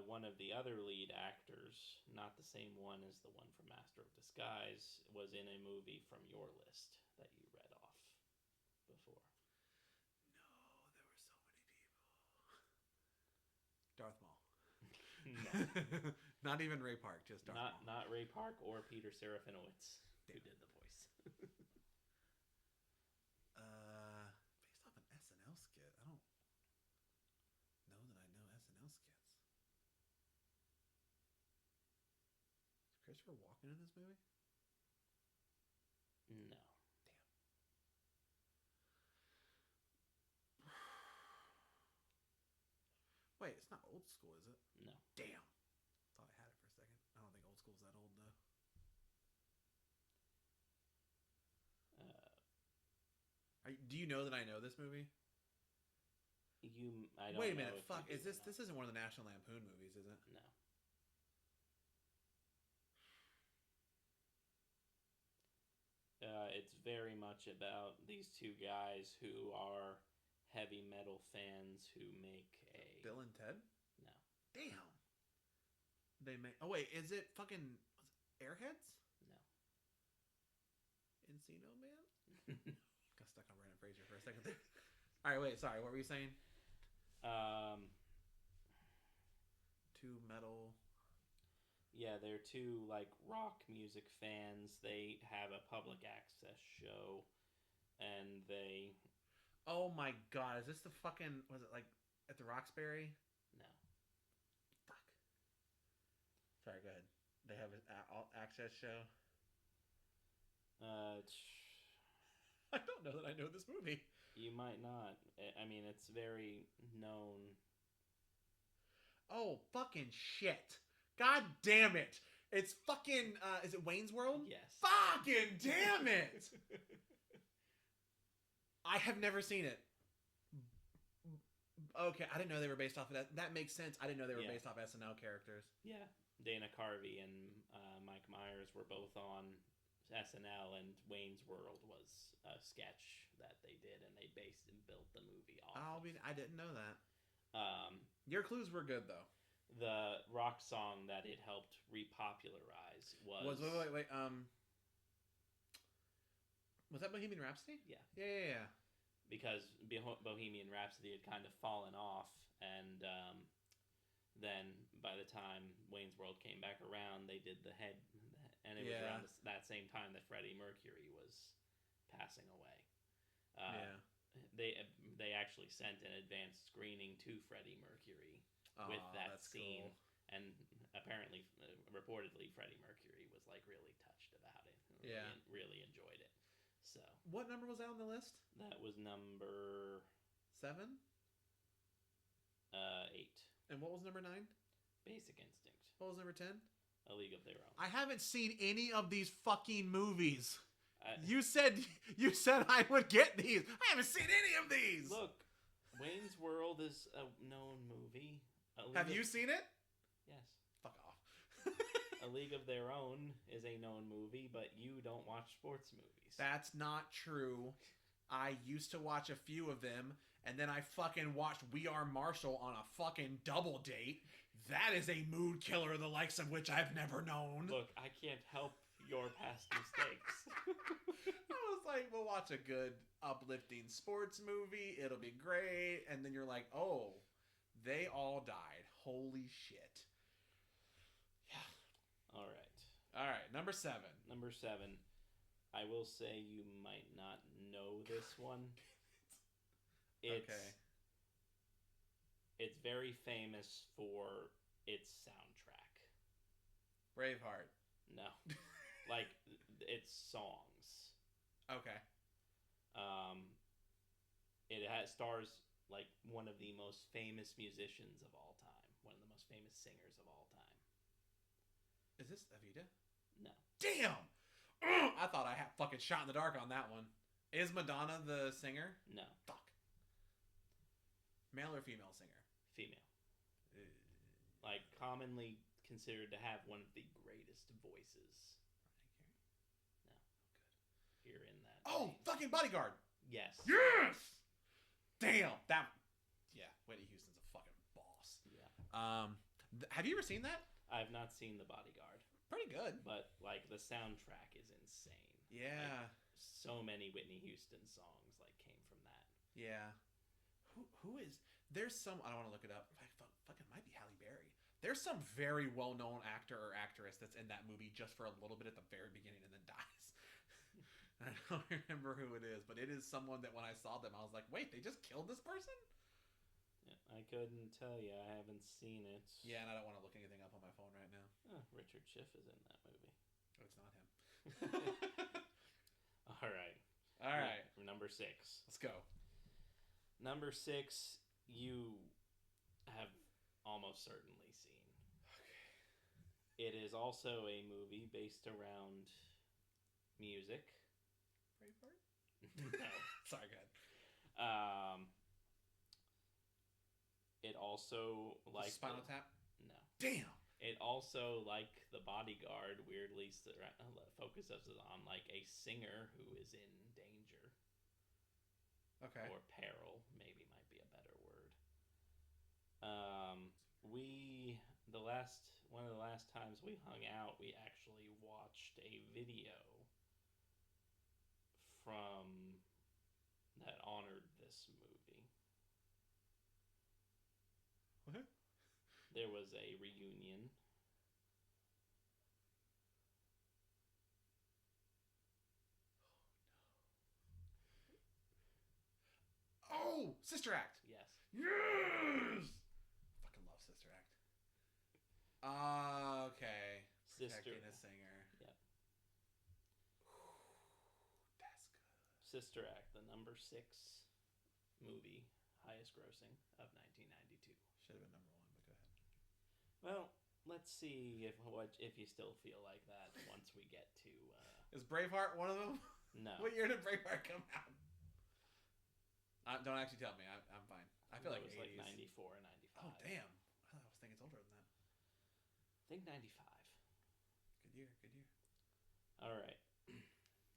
One of the other lead actors, not the same one as the one from Master of Disguise, was in a movie from your list that you read off before. No, there were so many people. Darth Maul. No. Not even Ray Park, just Darth Maul. Not Ray Park or Peter Serafinowicz, who did the voice. Based off an SNL skit. I don't know that I know SNL skits. Is Christopher Walken in this movie? No. Damn. Wait, it's not Old School, is it? No. Damn. Thought I had it for a second. I don't think Old School's that old, though. Do you know that I know this movie? I don't. Wait a know minute. if Fuck. you do Is this? or not. This isn't one of the National Lampoon movies, is it? No. It's very much about these two guys who are heavy metal fans who make a. Bill and Ted? No. Damn. They make. Oh wait, is it fucking Airheads? No. Encino Man? Got stuck on Brandon Fraser for a second there. All right, wait. Sorry, what were you saying? Two metal. Yeah, they're two like rock music fans. They have a public access show, and they. Oh my god, is this the fucking? Was it like at the Roxbury? No. Fuck. Sorry, go ahead. They have an access show. I don't know that I know this movie. You might not. I mean, it's very known. Oh, fucking shit. God damn it. It's fucking, is it Wayne's World? Yes. Fucking damn it. I have never seen it. Okay, I didn't know they were based off of that. That makes sense. I didn't know they were based off SNL characters. Yeah. Dana Carvey and Mike Myers were both on SNL, and Wayne's World was a sketch that they did, and they based and built the movie off. I didn't know that. Your clues were good though. The rock song that it helped repopularize was wait. Was that Bohemian Rhapsody? Yeah. Yeah. Because Bohemian Rhapsody had kind of fallen off, and then by the time Wayne's World came back around, they did the head, and it was around that same time that Freddie Mercury was passing away. They actually sent an advanced screening to Freddie Mercury with that scene, cool. And apparently, reportedly, Freddie Mercury was like really touched about it. Really enjoyed it. So, what number was that on the list? That was number 7. 8. And what was number 9? Basic Instinct. What was number 10? A League of Their Own. I haven't seen any of these fucking movies. You said I would get these. I haven't seen any of these. Look, Wayne's World is a known movie. Have you seen it? Yes. Fuck off. A League of Their Own is a known movie, but you don't watch sports movies. That's not true. I used to watch a few of them, and then I fucking watched We Are Marshall on a fucking double date. That is a mood killer, the likes of which I've never known. Look, I can't help your past mistakes. I was like, we'll watch a good, uplifting sports movie. It'll be great. And then you're like, oh, they all died. Holy shit. Yeah. All right. Number 7. Number 7. I will say you might not know this one. Okay. It's very famous for its soundtrack. Braveheart. No. Like, its songs. Okay. It stars, like, one of the most famous musicians of all time. One of the most famous singers of all time. Is this Evita? No. Damn! I thought I had fucking shot in the dark on that one. Is Madonna the singer? No, Fuck. Male or female singer? female. Uh, Like commonly considered to have one of the greatest voices. You're in that. Oh, range. fucking Bodyguard. Yes. Yes. Damn that. Yeah, Whitney Houston's a fucking boss. Yeah. Have you ever seen that? I have not seen The Bodyguard, Pretty good. but like the soundtrack is insane. Yeah. So many Whitney Houston songs like came from that. Yeah. Who is? There's some. I don't want to look it up. Fucking might be Halle Berry. There's some very well-known actor or actress that's in that movie just for a little bit at the very beginning and then dies. I don't remember who it is, but it is someone that when I saw them, I was like, wait, they just killed this person? Yeah, I couldn't tell you. I haven't seen it. Yeah, and I don't want to look anything up on my phone right now. Oh, Richard Schiff is in that movie. Oh, it's not him. All right. All right. Number 6. Let's go. Number 6, you have almost certainly seen. Okay. It is also a movie based around music. Braveheart? No. Sorry, go ahead. It also like Spinal Tap? No. Damn. It also, like The Bodyguard, weirdly focuses on like a singer who is in danger. Okay. Or peril, maybe might be a better word. One of the last times we hung out, we actually watched a video from that honored this movie. What? There was a reunion. Oh, Sister Act. Yes. Yes. Fucking love Sister Act. Okay. Sister. Protecting a singer. Yep. That's good. Sister Act, the number 6 movie, highest grossing of 1992. Should have been number 1, but go ahead. Well, let's see if you still feel like that once we get to. Is Braveheart one of them? No. What year did Braveheart come out? Don't actually tell me. I'm fine. I feel like it was 80s. like 94 or 95. Oh damn! I was thinking it's older than that. I think 95. Good year. Good year. All right.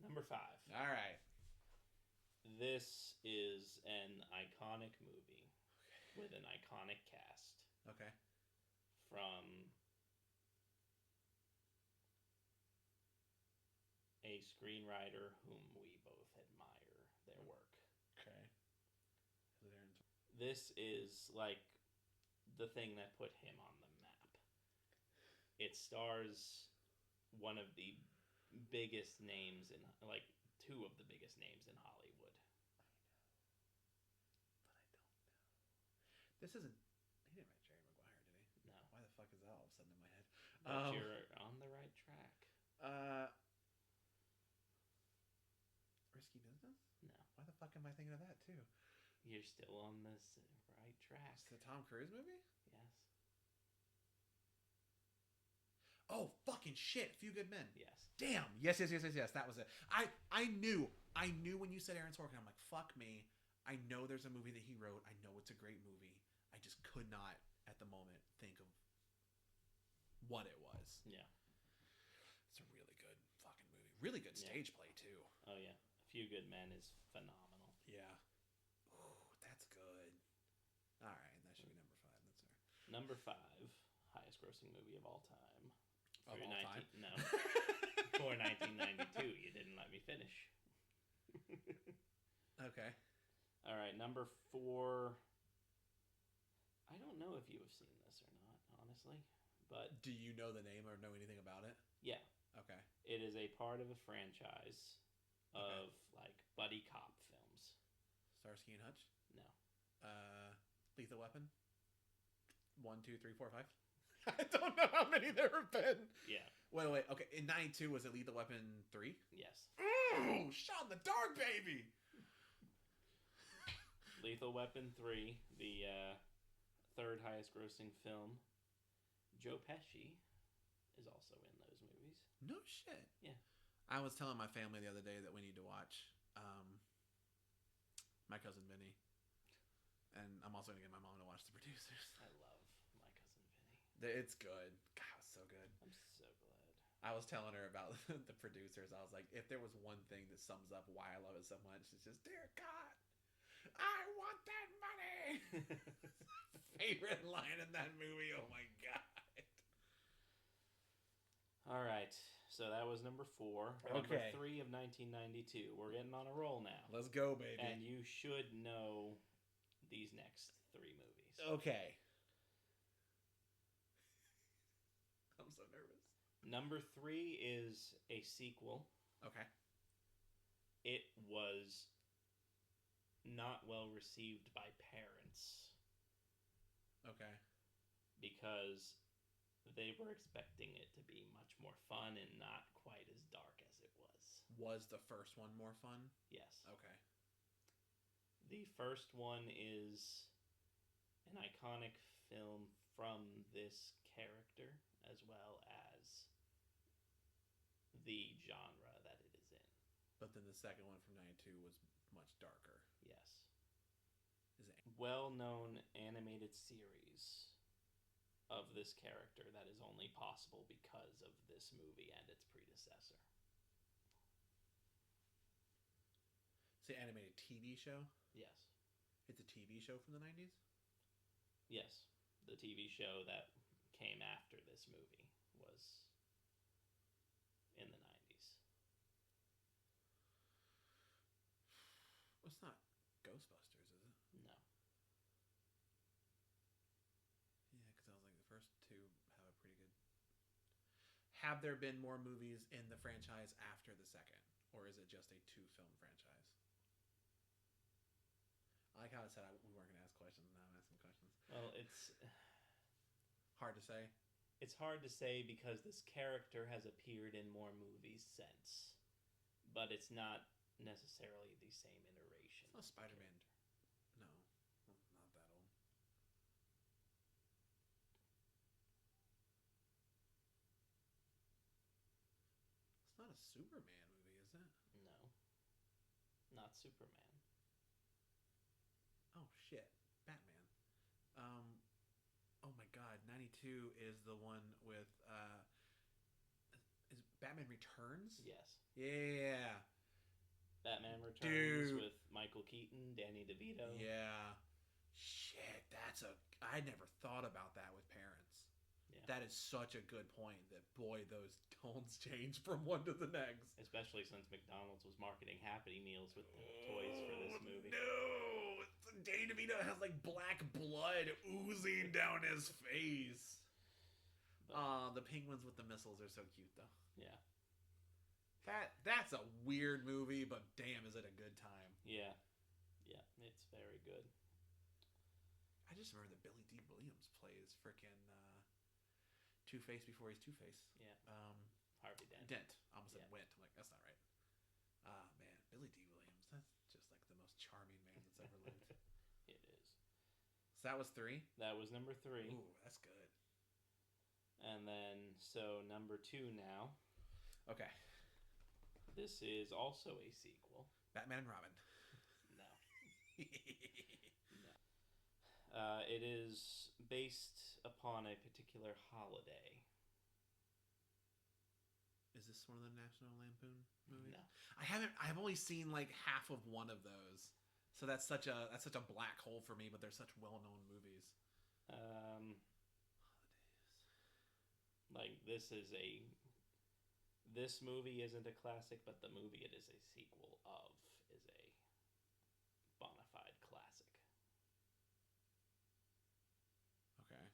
Number 5. All right. This is an iconic movie with an iconic cast Okay. from a screenwriter whom we both admire their work. Okay. This is like the thing that put him on the map. It stars one of the biggest names in, like, 2 of the biggest names in Hollywood. This isn't. He didn't write Jerry Maguire, did he? No. Why the fuck is that all of a sudden in my head? But you're on the right track. Risky Business? No. Why the fuck am I thinking of that too? You're still on this right track. It's the Tom Cruise movie? Yes. Oh, fucking shit. Few Good Men. Yes. Damn. Yes. That was it. I knew when you said Aaron Sorkin, I'm like, fuck me. I know there's a movie that he wrote. I know it's a great movie. I just could not, at the moment, think of what it was. Yeah. It's a really good fucking movie. Really good stage play, too. Oh, yeah. A Few Good Men is phenomenal. Yeah. Ooh, that's good. All right. That should be number 5. That's fair. Number 5, highest grossing movie of all time. Of all time? No. For 1992. You didn't let me finish. Okay. All right, number 4. I don't know if you have seen this or not, honestly, but Do you know the name or know anything about it? yeah, Okay. it is a part of a franchise of like buddy cop films. Starsky and Hutch? No, Lethal Weapon? 1, 2, 3, 4, 5? I don't know how many there have been. yeah, Wait. Okay, in 92, was it Lethal Weapon 3? yes. Ooh, shot in the dark, baby! Lethal Weapon 3, the 3rd highest grossing film. Joe Pesci is also in those movies. No shit. Yeah. I was telling my family the other day that we need to watch um, My Cousin Vinny, and I'm also gonna get my mom to watch The Producers. I love My Cousin Vinny. It's good. God, it's so good. I'm so glad. I was telling her about The Producers. I was like, if there was one thing that sums up why I love it so much, it's just, dear God, I want that money. Favorite line in that movie. Oh my God. All right. So that was number 4. Number Okay. 3 of 1992. We're getting on a roll now. Let's go, baby. And you should know these next 3 movies. Okay. I'm so nervous. Number 3 is a sequel. Okay. It was not well received by parents Okay. because they were expecting it to be much more fun and not quite as dark as it was. Was the first one more fun? Yes. Okay. The first one is an iconic film from this character as well as the genre that it is in. But then the second one from 92 was much darker. Yes. Is it? Well-known animated series of this character that is only possible because of this movie and its predecessor. It's an animated TV show? Yes. It's a TV show from the 90s? Yes. The TV show that came after this movie was in the 90s. Well, it's not Ghostbusters, is it? No. Yeah, because I was like, the first two have a pretty good... Have there been more movies in the franchise after the second? Or is it just a 2-film franchise? I like how I said we weren't going to ask questions, and now I'm asking questions. Well, it's Hard to say. it's hard to say because this character has appeared in more movies since, but it's not necessarily the same iteration. It's not of the Spider-Man. character. No, not that old. It's not a Superman movie, is it? No. Not Superman. Oh shit, Batman. Oh my God, 92 is the one with is Batman Returns? Yes. Yeah. Batman Returns Dude. with Michael Keaton, Danny DeVito. Yeah. Shit, I never thought about that with parents. Yeah. That is such a good point that boy those tones change from one to the next. Especially since McDonald's was marketing Happy Meals with the toys for this movie. No, Danny DeVito has like black blood oozing down his face. The penguins with the missiles are so cute though. Yeah. That's a weird movie, but damn, is it a good time. Yeah. Yeah, it's very good. I just remember that Billy D. Williams plays freaking Two-Face before he's Two-Face. Yeah. Harvey Dent. Dent. I almost said Yeah. Went. I'm like, that's not right. Ah, man. Billy D. Williams. That's just like the most charming man that's ever lived. It is. So that was 3? That was number 3. Ooh, that's good. And then, so number 2 now. Okay. This is also a sequel. Batman and Robin. No. It is based upon a particular holiday. Is this one of the National Lampoon movies? No. I've only seen like half of one of those. So that's such a black hole for me, but they're such well-known movies. Holidays. Like this movie isn't a classic, but the movie it is a sequel of is a bona fide classic. Okay.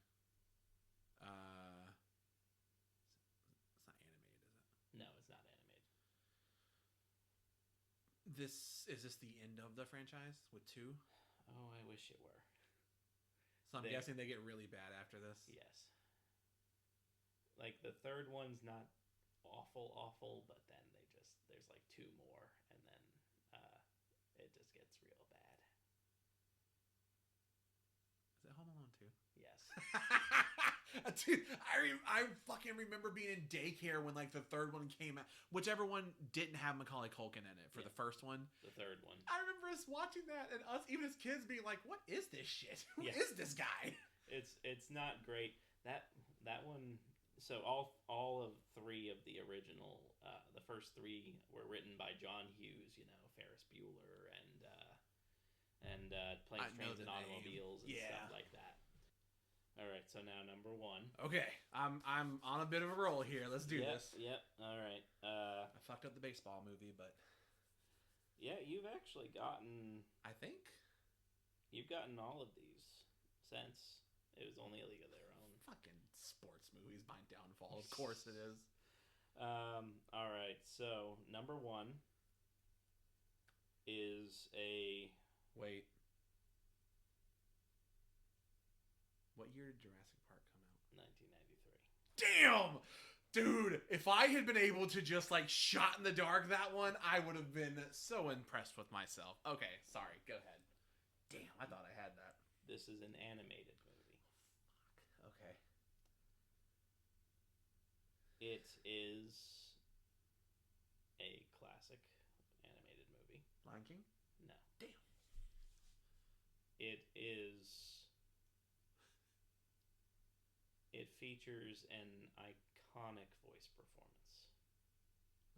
It's not animated, is it? No, it's not animated. Is this the end of the franchise with 2? Oh, I wish it were. So I'm guessing they get really bad after this. Yes. Like the third one's not awful, but then there's like 2 more, and then it just gets real bad. Is it Home Alone 2? Yes. Dude, I fucking remember being in daycare when like the third one came out. Whichever one didn't have Macaulay Culkin in it for the first one. The third one. I remember us watching that and us, even as kids, being like, "What is this shit? Who Yeah. is this guy?" It's not great. That one. So all of three of the original, the first three were written by John Hughes. You know, Ferris Bueller and Planes, I know Trains, the and name. Automobiles and Yeah. stuff like that. All right, so now number one. Okay, I'm on a bit of a roll here. Let's do Yep, this. Yep. All right. I fucked up the baseball movie, but Yeah, you've actually gotten you've gotten all of these since it was only A League of Their Own. fucking sports movies. My downfall. Of course it is. All right, so number one is a Wait. What year did Jurassic Park come out? 1993. Damn! Dude, if I had been able to just like shot in the dark that one, I would have been so impressed with myself. Okay, sorry. Go ahead. Damn, I thought I had that. This is an animated movie. Okay. It is a classic animated movie. Lion King? No. Damn. It is. It features an iconic voice performance.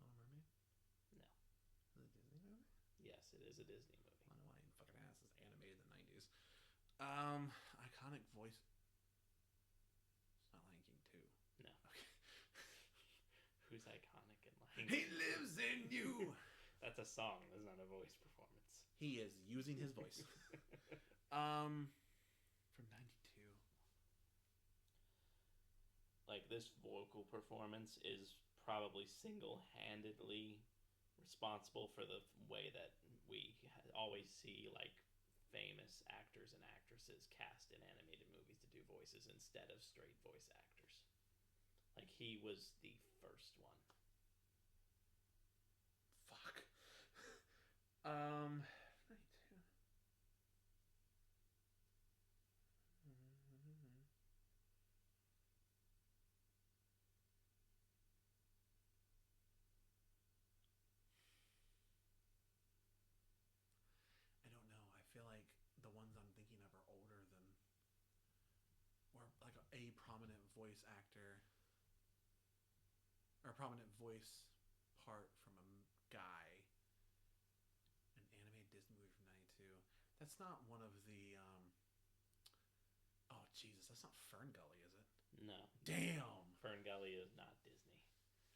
Little Mermaid? No. Is it a Disney movie? Yes, it is a Disney movie. I don't know why I ain't fucking ass. It's animated in the 90s. Iconic voice. It's not Lion King 2. No. Okay. Who's iconic in Lion He King? lives in you. That's a song. That's not a voice performance. He is using his voice. From 92. Like, this vocal performance is probably single-handedly responsible for the way that we always see like famous actors and actresses cast in animated movies to do voices instead of straight voice actors. Like, he was the first one. Fuck. 92. I don't know. I feel like the ones I'm thinking of are older than, or like a prominent voice actor, or a prominent voice part from a guy. An animated Disney movie from '92. That's not one of the. Oh Jesus, that's not Fern Gully, is it? No. Damn. Fern Gully is not Disney.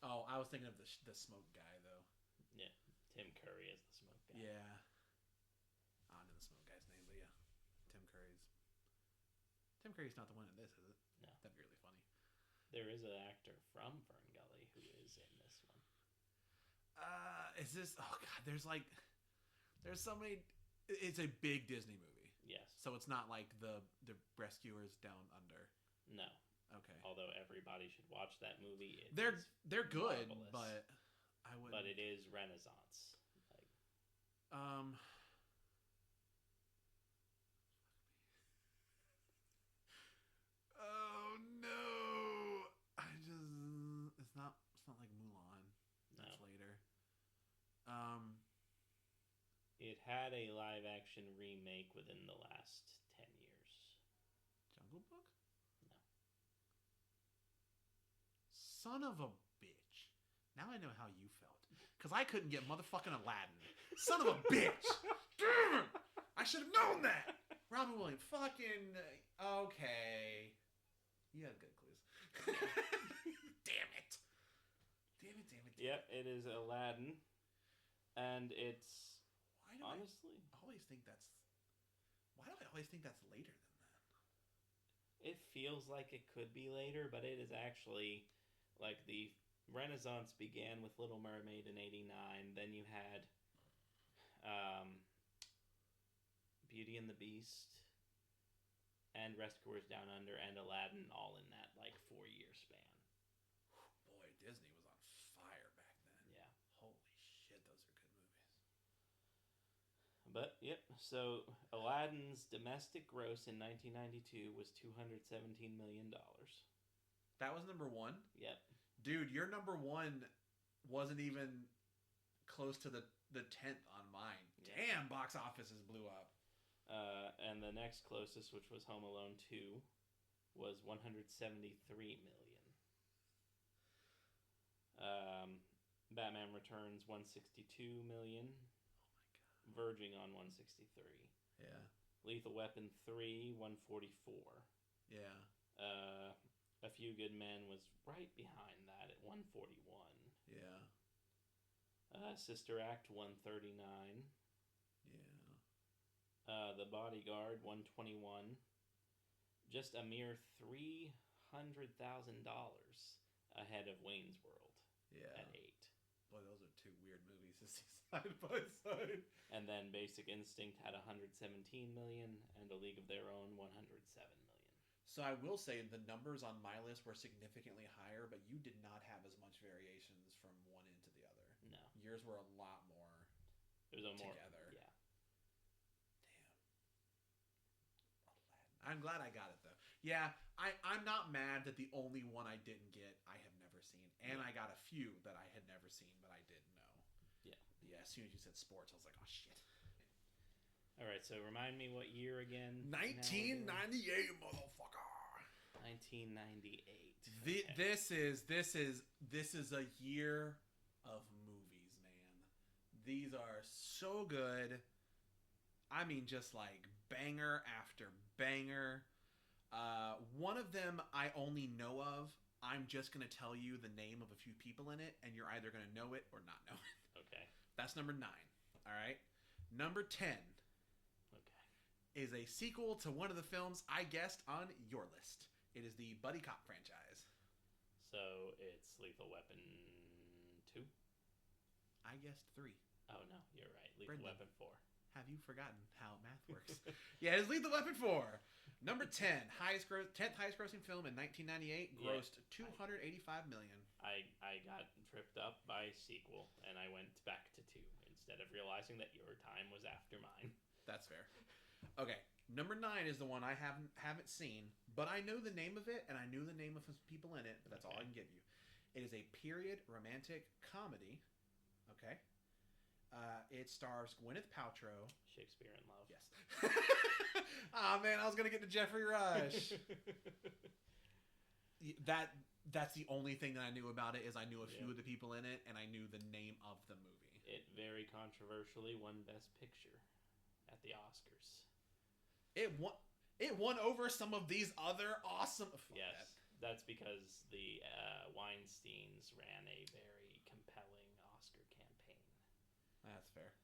Oh, I was thinking of the smoke guy though. Yeah. Tim Curry is the smoke guy. Yeah. I don't know the smoke guy's name, but yeah, Tim Curry's. Tim Curry's not the one in this, is it? No. That'd be really funny. There is an actor from Fern Gully who is in this one. Is this? Oh God, there's so many. It's a big Disney movie, Yes. so it's not like the Rescuers Down Under. No. Okay. Although everybody should watch that movie. They're good, marvelous. but I would. But it is Renaissance. Like, Oh no! It's not like Mulan. That's No. later. it had a live action remake within the last 10 years. Jungle Book? No. Son of a bitch. Now I know how you felt. Because I couldn't get motherfucking Aladdin. Son of a bitch! Damn it! I should have known that! Robin Williams. Fucking. Okay. You had good clues. Damn it. Damn it, damn it. Yep, it is Aladdin. And it's Why do honestly, I always think that's. Why do I always think that's later than that? it feels like it could be later, but it is actually like the Renaissance began with Little Mermaid in '89. Then you had Beauty and the Beast and Rescuers Down Under and Aladdin all in that like 4-year span. Boy, Disney was on fire back then. Yeah. Holy shit, those are good movies. But yep, so Aladdin's domestic gross in 1992 was $217 million. That was number one? Yep. Dude, your number one wasn't even close to the 10th on mine. Yeah. Damn, box offices blew up. And the next closest, which was Home Alone 2, was 173 million. Batman Returns 162 million. Oh my god. Verging on 163. Yeah. Lethal Weapon 3 144. Yeah. A Few Good Men was right behind that at 141. Yeah. Sister Act 139. Yeah. The Bodyguard 121. Just a mere $300,000 ahead of Wayne's World Yeah. at 8. Boy, those are two weird movies to see side by side. And then Basic Instinct had 117 million, and A League of Their Own 107 million. So I will say the numbers on my list were significantly higher, but you did not have as much variations from one end to the other. No, Yours were a lot more there's a more together. Yeah, Damn. I'm glad I got it though. Yeah, I'm not mad that the only one I didn't get I have never seen, and Yeah. I got a few that I had never seen but I didn't know. Yeah. Yeah. As soon as you said sports, I was like, oh shit. All right, so remind me what year again? 1998, motherfucker. 1998. This is a year of movies, man. These are so good. I mean, just like banger after banger. One of them I only know of. I'm just gonna tell you the name of a few people in it, and you're either gonna know it or not know it. Okay. That's number 9. All right. Number 10 Okay. is a sequel to one of the films I guessed on your list. It is the Buddy Cop franchise. So it's Lethal Weapon 2? I guessed 3. Oh, no, you're right. Lethal Brendan. Weapon 4. Have you forgotten how math works? Yeah, it's Lethal Weapon 4. Number 10, 10th highest grossing film in 1998, grossed $285 million. I got tripped up by sequel, and I went back to 2 instead of realizing that your time was after mine. That's fair. Okay, number 9 is the one I haven't seen, but I know the name of it, and I knew the name of some people in it, but that's all I can give you. It is a period romantic comedy. Okay. It stars Gwyneth Paltrow. Shakespeare in Love. Yes. Ah, man, I was gonna get to Jeffrey Rush. That's the only thing that I knew about it is I knew a few of the people in it, and I knew the name of the movie. It very controversially won Best Picture at the Oscars. It won over some of these other awesome. Yes, that's because the Weinsteins ran a very compelling Oscar campaign. That's fair.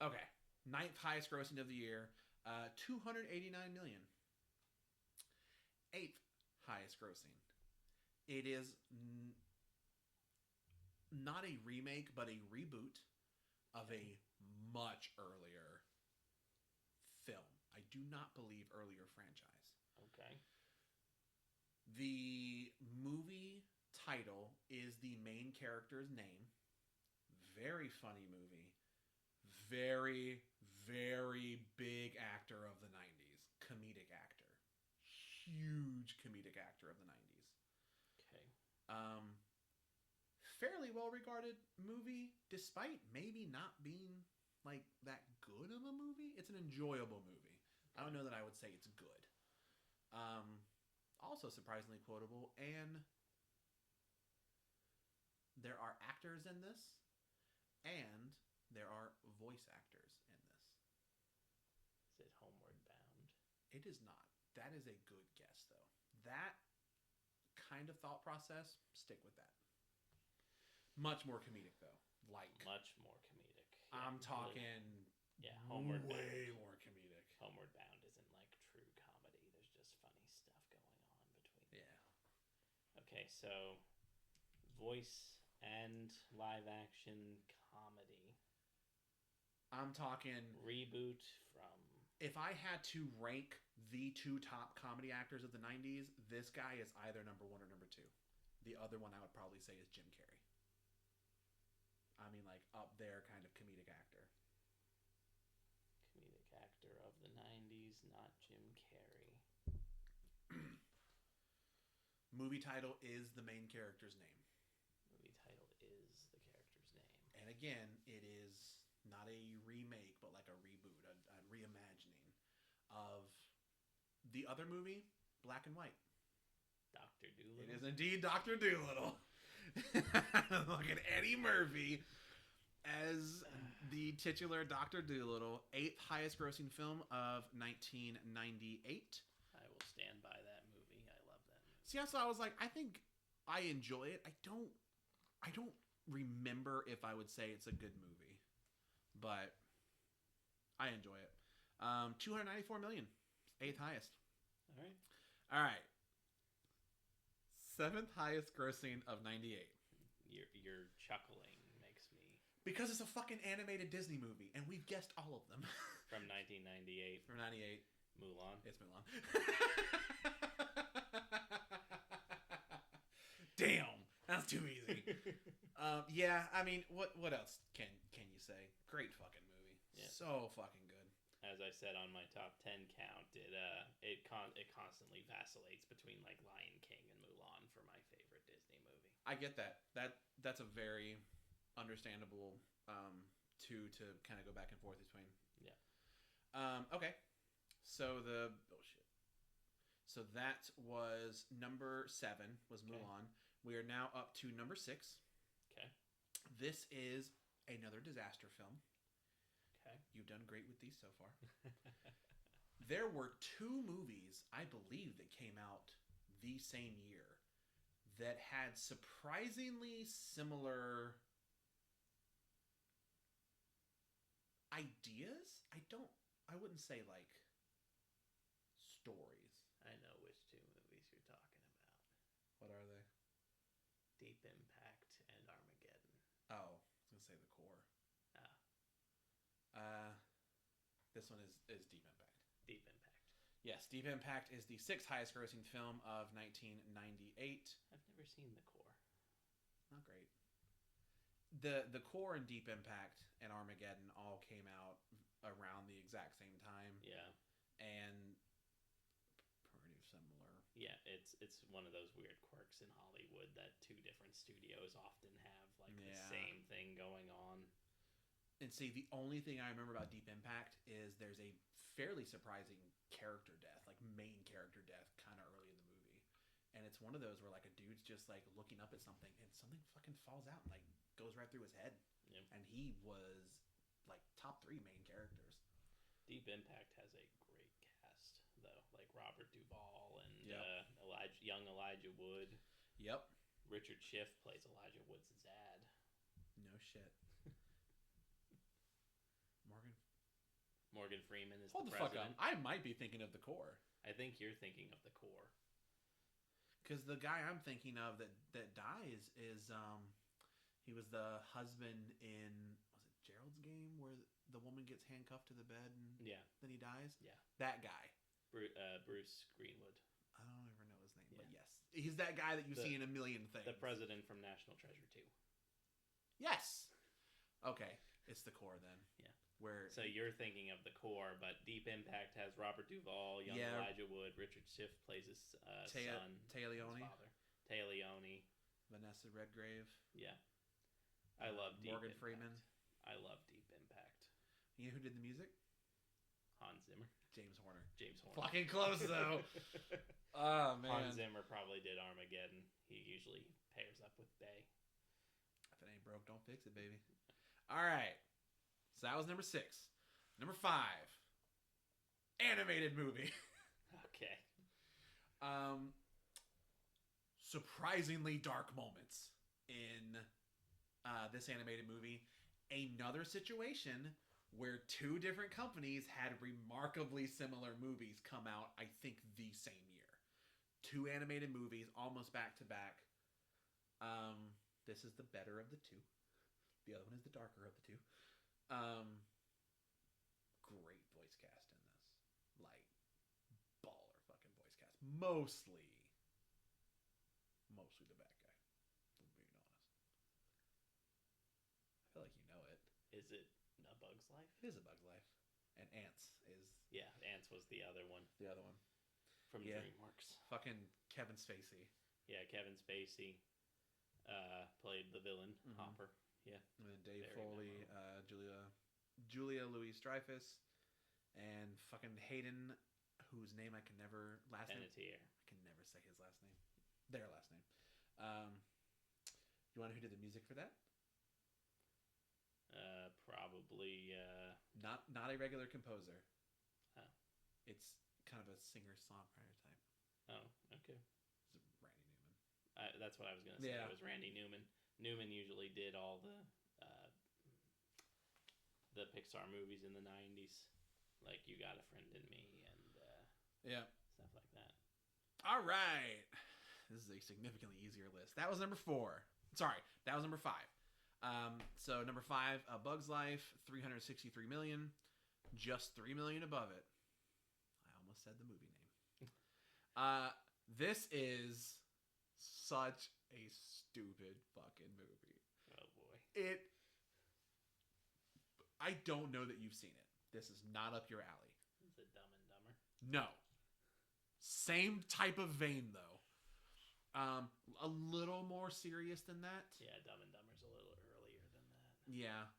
Okay, 9th highest grossing of the year, $289 million. 8th highest grossing. It is not a remake, but a reboot of a much earlier film. I do not believe earlier franchise. Okay. The movie title is the main character's name. Very funny movie. Very, very big actor of the 90s. Comedic actor. Huge comedic actor of the 90s. Okay. Fairly well regarded movie, despite maybe not being like that good of a movie. It's an enjoyable movie. I don't know that I would say it's good. Also surprisingly quotable, and there are actors in this, and there are voice actors in this. Is it Homeward Bound? It is not. That is a good guess, though. That kind of thought process, stick with that. Much more comedic, though. Like, Much more comedic. I'm talking Homeward way Bound. more comedic. Homeward Bound isn't like true comedy. There's just funny stuff going on between. Yeah. Okay, so voice and live action comedy. I'm talking... Reboot from... If I had to rank the 2 top comedy actors of the 90s, this guy is either number 1 or number 2. The other one I would probably say is Jim Carrey. I mean, like, up there kind of comedic actor. Comedic actor of the 90s, not Jim Carrey. movie title is the main character's name. Movie title is the character's name. And again, it is not a remake, but like a reboot, a reimagining of the other movie, Black and White. Dr. Dolittle. It is indeed Dr. Dolittle. Look at Eddie Murphy as the titular Dr. Dolittle, 8th highest grossing film of 1998. I will stand by that movie. I love that movie. See, so I was like, I think I enjoy it. I don't remember if I would say it's a good movie, but I enjoy it. 294 million, 8th highest. All right. 7th highest grossing of 98. Your chuckling makes me... Because it's a fucking animated Disney movie, and we've guessed all of them. From 1998. From 98. Mulan. It's Mulan. Damn, that's too easy. Yeah, I mean, what else can you say? Great fucking movie. Yeah. So fucking good. As I said on my top 10 count, it constantly vacillates between like Lion King and Mulan for my favorite Disney movie. I get that. That's a very understandable two to kind of go back and forth between. Yeah. Okay. So So that was number 7 was Mulan. We are now up to number 6. Okay. This is another disaster film. Okay. You've done great with these so far. There were 2 movies, I believe, that came out the same year that had surprisingly similar ideas. I wouldn't say like stories. I know which 2 movies you're talking about. What are they? Deep Impact and Armageddon. Oh, I was gonna say The Core. Ah. This one is Deep Impact. Deep Impact. Yes, Deep Impact is the 6th highest grossing film of 1998. I've never seen The Core. Not great. The Core and Deep Impact and Armageddon all came out around the exact same time. Yeah. And pretty similar. Yeah, it's one of those weird quirks in Hollywood that 2 different studios often have like the same thing going on. And see, the only thing I remember about Deep Impact is there's a fairly surprising character death, like main character death, kind of early in the movie. And it's one of those where like a dude's just like looking up at something and something fucking falls out and like goes right through his head. Yep. And he was like top 3 main characters. Deep Impact has a great cast though, like Robert Duvall and young Elijah Wood. Yep. Richard Schiff plays Elijah Wood's dad. No shit. Morgan Freeman is Hold the fuck president. up. I might be thinking of The Core. I think you're thinking of The Core. Because the guy I'm thinking of that dies is he was the husband in, was it Gerald's Game, where the woman gets handcuffed to the bed and then he dies? Yeah. That guy. Bruce Greenwood. I don't ever know his name, but yes. He's that guy that you see in a million things. The president from National Treasure 2. Yes! Okay. It's The Core then. Yeah. So you're thinking of The Core, but Deep Impact has Robert Duvall, young Elijah Wood, Richard Schiff plays his son, Téa Leoni, his father. Téa Leoni. Vanessa Redgrave. Yeah. I love Deep Morgan Impact. Freeman. I love Deep Impact. You know who did the music? Hans Zimmer. James Horner. Fucking close, though. Oh, man. Hans Zimmer probably did Armageddon. He usually pairs up with Bay. If it ain't broke, don't fix it, baby. All right. So that was number 6. Number 5. Animated movie. Okay. Surprisingly dark moments in this animated movie. Another situation where 2 different companies had remarkably similar movies come out, I think, the same year. 2 animated movies, almost back to back. This is the better of the 2. The other one is the darker of the 2. Great voice cast in this. Like, baller fucking voice cast. Mostly the bad guy, if I'm being honest. I feel like you know it. Is it A Bug's Life? It is A Bug's Life. And Ants is... Yeah, Ants was the other one. The other one. From DreamWorks. Fucking Kevin Spacey. Yeah, Kevin Spacey played the villain, Hopper. Yeah. And then Dave Very Foley, Julia Louis-Dreyfus, and fucking Hayden, whose name I can never Panettiere. I can never say his last name. Their last name. You want to know who did the music for that? Probably. Not a regular composer. Oh. It's kind of a singer-songwriter type. Oh, okay. It's Randy Newman. That's what I was gonna say. Yeah. It was Randy Newman. Newman usually did all the Pixar movies in the '90s, like You Got a Friend in Me and Yeah. stuff like that. All right. This is a significantly easier list. That was number 4. Sorry, that was number 5. So number 5, A Bug's Life, 363 million, just 3 million above it. I almost said the movie name. This is such a stupid fucking movie. Oh boy. I don't know that you've seen it. This is not up your alley. Is it Dumb and Dumber? No. Same type of vein though. A little more serious than that. Yeah, Dumb and Dumber's a little earlier than that. Yeah.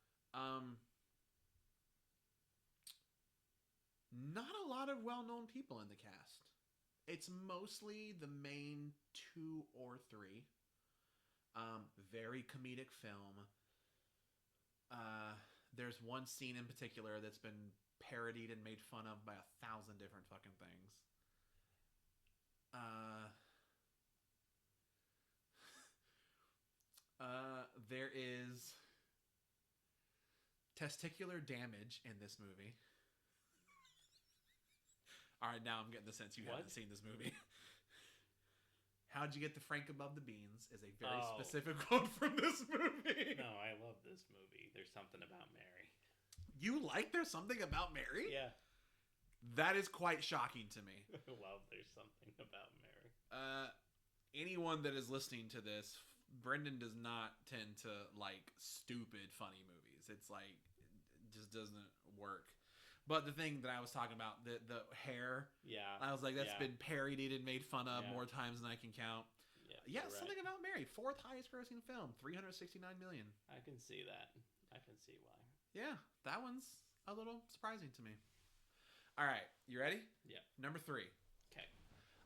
Not a lot of well-known people in the cast. It's mostly the main 2 or 3. Very comedic film. There's one scene in particular that's been parodied and made fun of by 1,000 different fucking things. There is testicular damage in this movie. All right, now I'm getting the sense you haven't seen this movie. How'd you get the Frank above the beans is a very specific quote from this movie. No, I love this movie. There's something about Mary. You like There's Something About Mary? Yeah. That is quite shocking to me. I love There's Something About Mary. Anyone that is listening to this, Brendan does not tend to like stupid, funny movies. It's like, it just doesn't work. But the thing that I was talking about, the hair, I was like, that's been parodied and made fun of more times than I can count. Yeah, Something About Mary, 4th highest grossing film, 369 million. I can see that. I can see why. Yeah, that one's a little surprising to me. All right, you ready? Yeah. Number 3. Okay.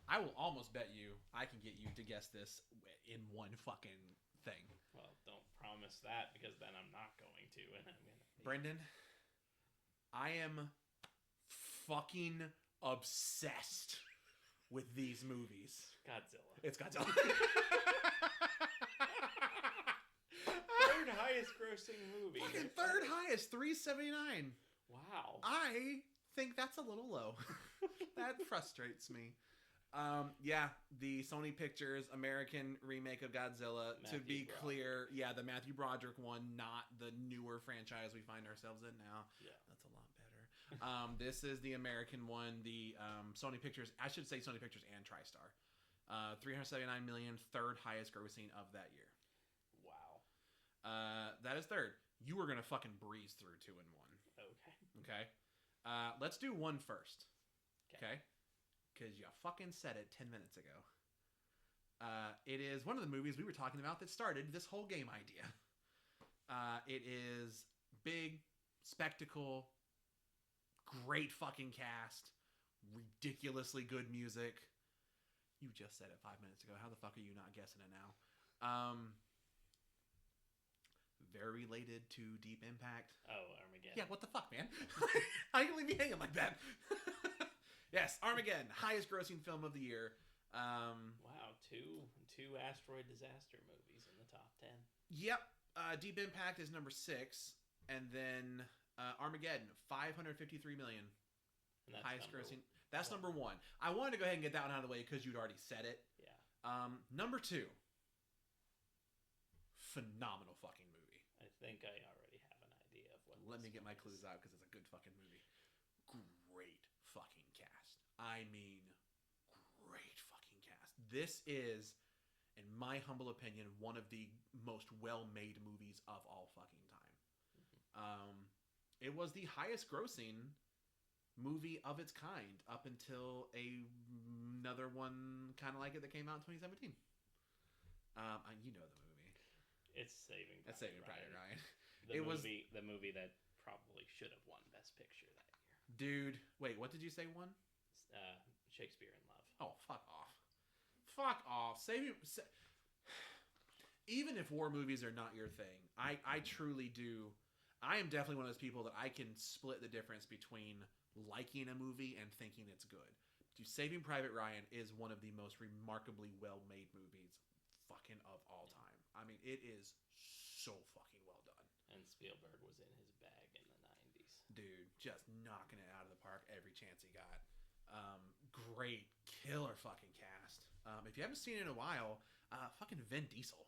I will almost bet you I can get you to guess this in one fucking thing. Well, don't promise that because then I'm not going to, and I'm gonna. Brendan, I am fucking obsessed with these movies. Godzilla. It's Godzilla. Third highest grossing movie. Fucking third highest, 379. Wow. I think that's a little low. That frustrates me. Yeah, the Sony Pictures American remake of Godzilla. To be clear, yeah, the Matthew Broderick one, not the newer franchise we find ourselves in now. Yeah, that's a lot better. This is the American one. The Sony Pictures, I should say Sony Pictures and TriStar. 379 million, third highest grossing of that year. Wow. That is third. You were gonna fucking breeze through 2 and 1. Okay. Let's do 1 first. Okay. Because you fucking said it 10 minutes ago. It is one of the movies we were talking about that started this whole game idea. It is big, spectacle, great fucking cast, ridiculously good music. You just said it 5 minutes ago. How the fuck are you not guessing it now? Very related to Deep Impact. Oh, Armageddon. Yeah, what the fuck, man? How you leave me hanging like that? Yes, Armageddon, highest grossing film of the year. Wow, two asteroid disaster movies in the top 10. Yep. Deep Impact is number 6, and then Armageddon, 553 million. And that's highest grossing. That's number 1. I wanted to go ahead and get that one out of the way because you'd already said it. Yeah. Number 2. Phenomenal fucking movie. I think I already have an idea of what. Let me get my clues out because it's a good fucking movie. Great fucking cast. I mean, great fucking cast. This is, in my humble opinion, one of the most well-made movies of all fucking time. It was the highest grossing movie of its kind up until another one kind of like it that came out in 2017. You know the movie. It's Saving That's Private Saving Private Ryan. Ryan. The movie that probably should have won Best Picture that year. Dude, wait, what did you say won? Shakespeare in Love. Oh, fuck off. Fuck off. Even if war movies are not your thing, I truly do. I am definitely one of those people that I can split the difference between liking a movie and thinking it's good. Dude, Saving Private Ryan is one of the most remarkably well-made movies fucking of all time. I mean, it is so fucking well done. And Spielberg was in his bag in the 90s. Dude, just knocking it out of the park every chance he got. Great, killer fucking cast. If you haven't seen it in a while, fucking Vin Diesel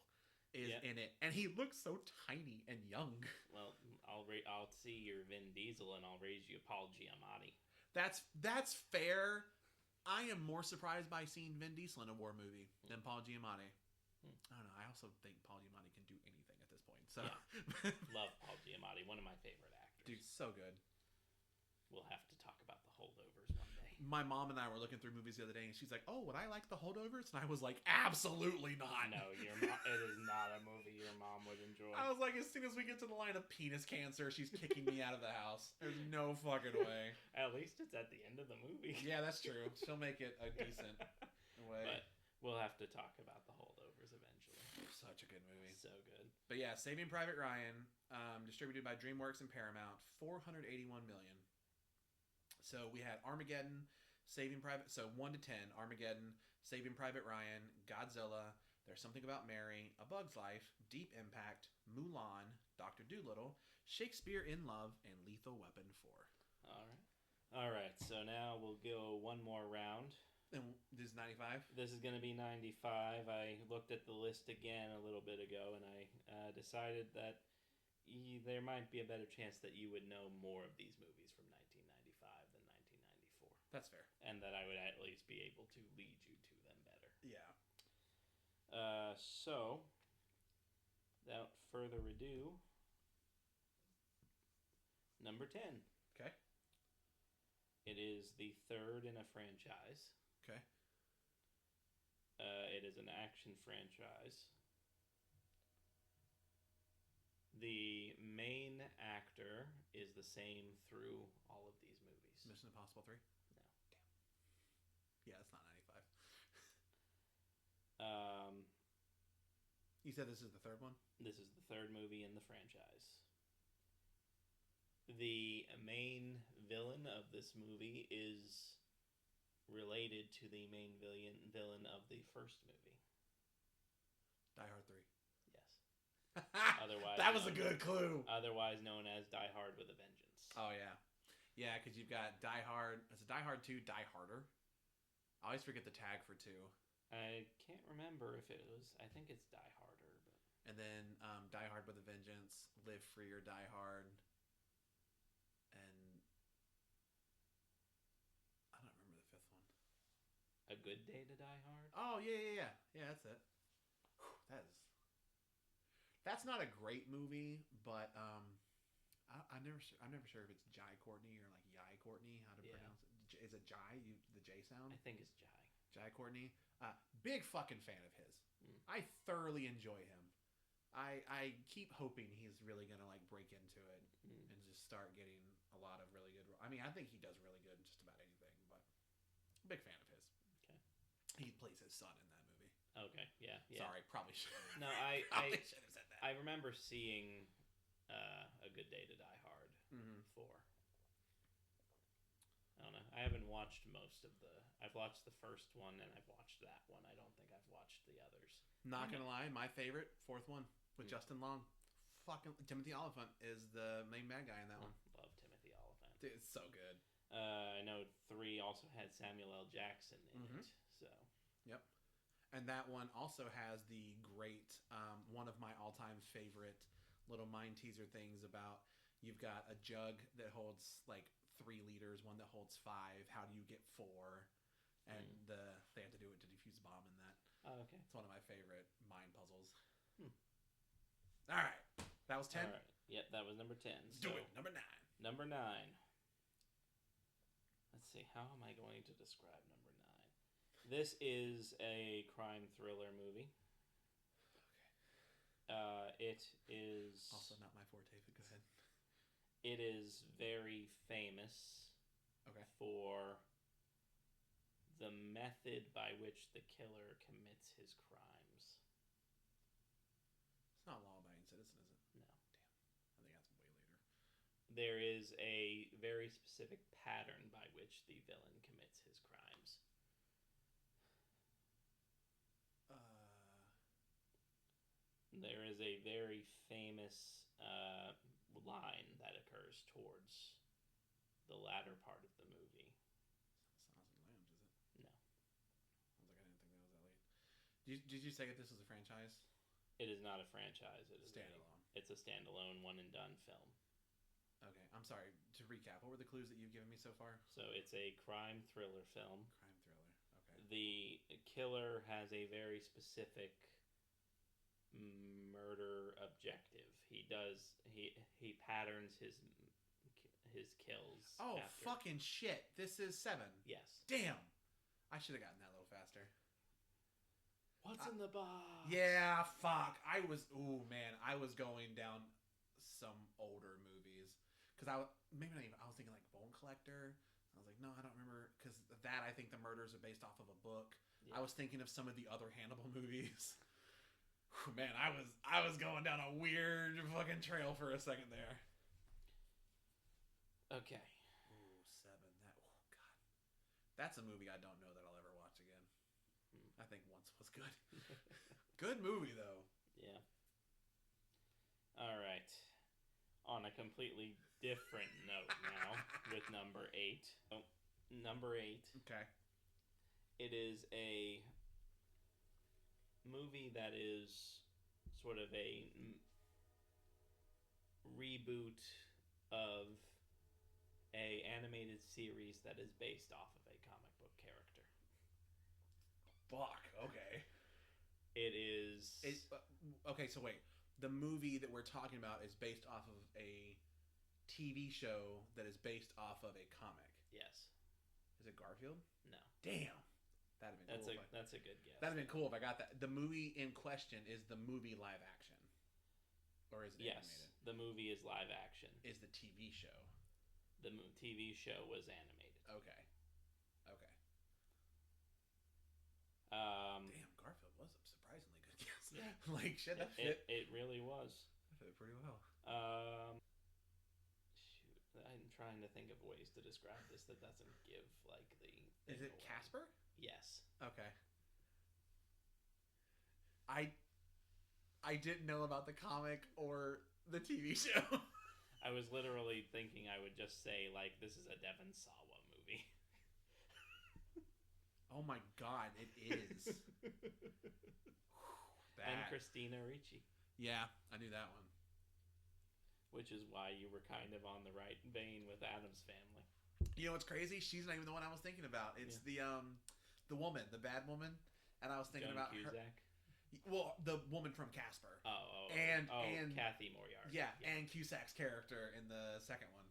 is in it, and he looks so tiny and young. Well, I'll see your Vin Diesel, and I'll raise you Paul Giamatti. That's fair. I am more surprised by seeing Vin Diesel in a war movie than Paul Giamatti. I don't know. I also think Paul Giamatti can do anything at this point. So yeah. Love Paul Giamatti, one of my favorite actors. Dude, so good. We'll have to talk about The Holdovers one day. My mom and I were looking through movies the other day, and she's like, "Oh, would I like The Holdovers?" And I was like, "Absolutely not." No, it is not a movie your mom would enjoy. I was like, as soon as we get to the line of penis cancer, she's kicking me out of the house. There's no fucking way. At least it's at the end of the movie. Yeah, that's true. She'll make it a decent way. But we'll have to talk about The Holdovers eventually. Such a good movie. So good. But yeah, Saving Private Ryan, distributed by DreamWorks and Paramount, $481 million. So we had Armageddon, Saving Private. So 1 to 10, Armageddon, Saving Private Ryan, Godzilla, There's Something About Mary, A Bug's Life, Deep Impact, Mulan, Dr. Dolittle, Shakespeare in Love, and Lethal Weapon 4. All right. So now we'll go one more round. And this is 95? This is going to be 95. I looked at the list again a little bit ago, and I decided that there might be a better chance that you would know more of these movies from 1995 than 1994. That's fair. And that I would at least be able to lead you to them better. Yeah. So, without further ado, number 10. Okay. It is the third in a franchise. Okay. It is an action franchise. The main actor is the same through all of these movies. Mission Impossible 3? No. Damn. Yeah, that's not 95. You said this is the third one? This is the third movie in the franchise. The main villain of this movie is related to the main villain of the first movie. Die Hard 3. Yes. Otherwise, that was a good clue. Otherwise known as Die Hard with a Vengeance. Oh, yeah. Yeah, because you've got Die Hard. Is it Die Hard 2, Die Harder? I always forget the tag for 2. I can't remember if it was... I think it's Die Harder. But... And then Die Hard with a Vengeance, Live Free or Die Hard. And I don't remember the fifth one. A Good Day to Die Hard? Oh, yeah. Yeah, that's it. Whew, that's not a great movie, but I'm never sure if it's Jai Courtney or like Jai Courtney, how to pronounce it. Is it Jai? The J sound? I think it's Jai. Jai Courtney. Big fucking fan of his. I thoroughly enjoy him. I keep hoping he's really gonna like break into it and just start getting a lot of really good. I mean, I think he does really good in just about anything, but big fan of his. Okay. He plays his son in that movie. Okay. Yeah. Sorry, probably should. No, I should have said that. I remember seeing A Good Day to Die Hard 4. I don't know. I haven't watched most of the... I've watched the first one, and I've watched that one. I don't think I've watched the others. Not gonna lie, my favorite, fourth one, with Justin Long. Fucking Timothy Olyphant is the main bad guy in that one. Love Timothy Olyphant. Dude, it's so good. I know 3 also had Samuel L. Jackson in it, so... Yep. And that one also has the great, one of my all-time favorite little mind teaser things about you've got a jug that holds like 3 liters, one that holds 5. How do you get 4? And they have to do it to defuse a bomb in that. Oh, okay. It's one of my favorite mind puzzles. All right. That was 10? All right. Yep, that was number 10. Let's do it. Number 9. Number 9. Let's see. How am I going to describe number 9? This is a crime thriller movie. It is Also not my forte, but go ahead. It is very famous Okay. for the method by which the killer commits his crimes. It's not Law-Abiding Citizen, is it? No. Damn. I think that's way later. There is a very specific pattern by which the villain commits his crimes. There is a very famous line that occurs towards the latter part of the movie. Silence of the Lambs, is it? No. I was like, I didn't think that was that late. Did you say that this was a franchise? It is not a franchise. It is Standalone. It's a standalone, one and done film. Okay, I'm sorry. To recap, what were the clues that you've given me so far? So it's a crime thriller film. Crime thriller. Okay. The killer has a very specific murder objective. He patterns his kills. Oh, after. fucking shit. This is 7. Yes. Damn. I should have gotten that a little faster. What's in the box? Yeah, fuck. I was going down some older movies. Because I was thinking like Bone Collector. I was like, no, I don't remember. Because that, I think the murders are based off of a book. Yeah. I was thinking of some of the other Hannibal movies. Man, I was going down a weird fucking trail for a second there. Okay. Ooh, 7. God. That's a movie I don't know that I'll ever watch again. I think once was good. Good movie, though. Yeah. All right. On a completely different note now with number 8. Oh, number 8. Okay. It is a movie that is sort of a reboot of a animated series that is based off of a comic book character. Fuck. Okay. It is. Okay, so wait. The movie that we're talking about is based off of a TV show that is based off of a comic. Yes. Is it Garfield? No. Damn. That'd have been cool. That's a good guess. That'd have been cool if I got that. The movie in question is the movie live action, or is it animated? Yes, the movie is live action. Is the TV show? The TV show was animated. Okay. Damn, Garfield was a surprisingly good guess. Yeah. Like shit, that fit. It really was. That fit pretty well. Shoot, I'm trying to think of ways to describe this that doesn't give like the. Is it away. Casper? Yes. Okay. I didn't know about the comic or the TV show. I was literally thinking I would just say like this is a Devon Sawa movie. Oh my god, it is. And Christina Ricci. Yeah, I knew that one. Which is why you were kind of on the right vein with Addams Family. You know what's crazy? She's not even the one I was thinking about. It's the woman, the bad woman, and I was thinking Joan about Cusack? her. Well, the woman from Casper. And Kathy Moriarty. Yeah, and Cusack's character in the second one.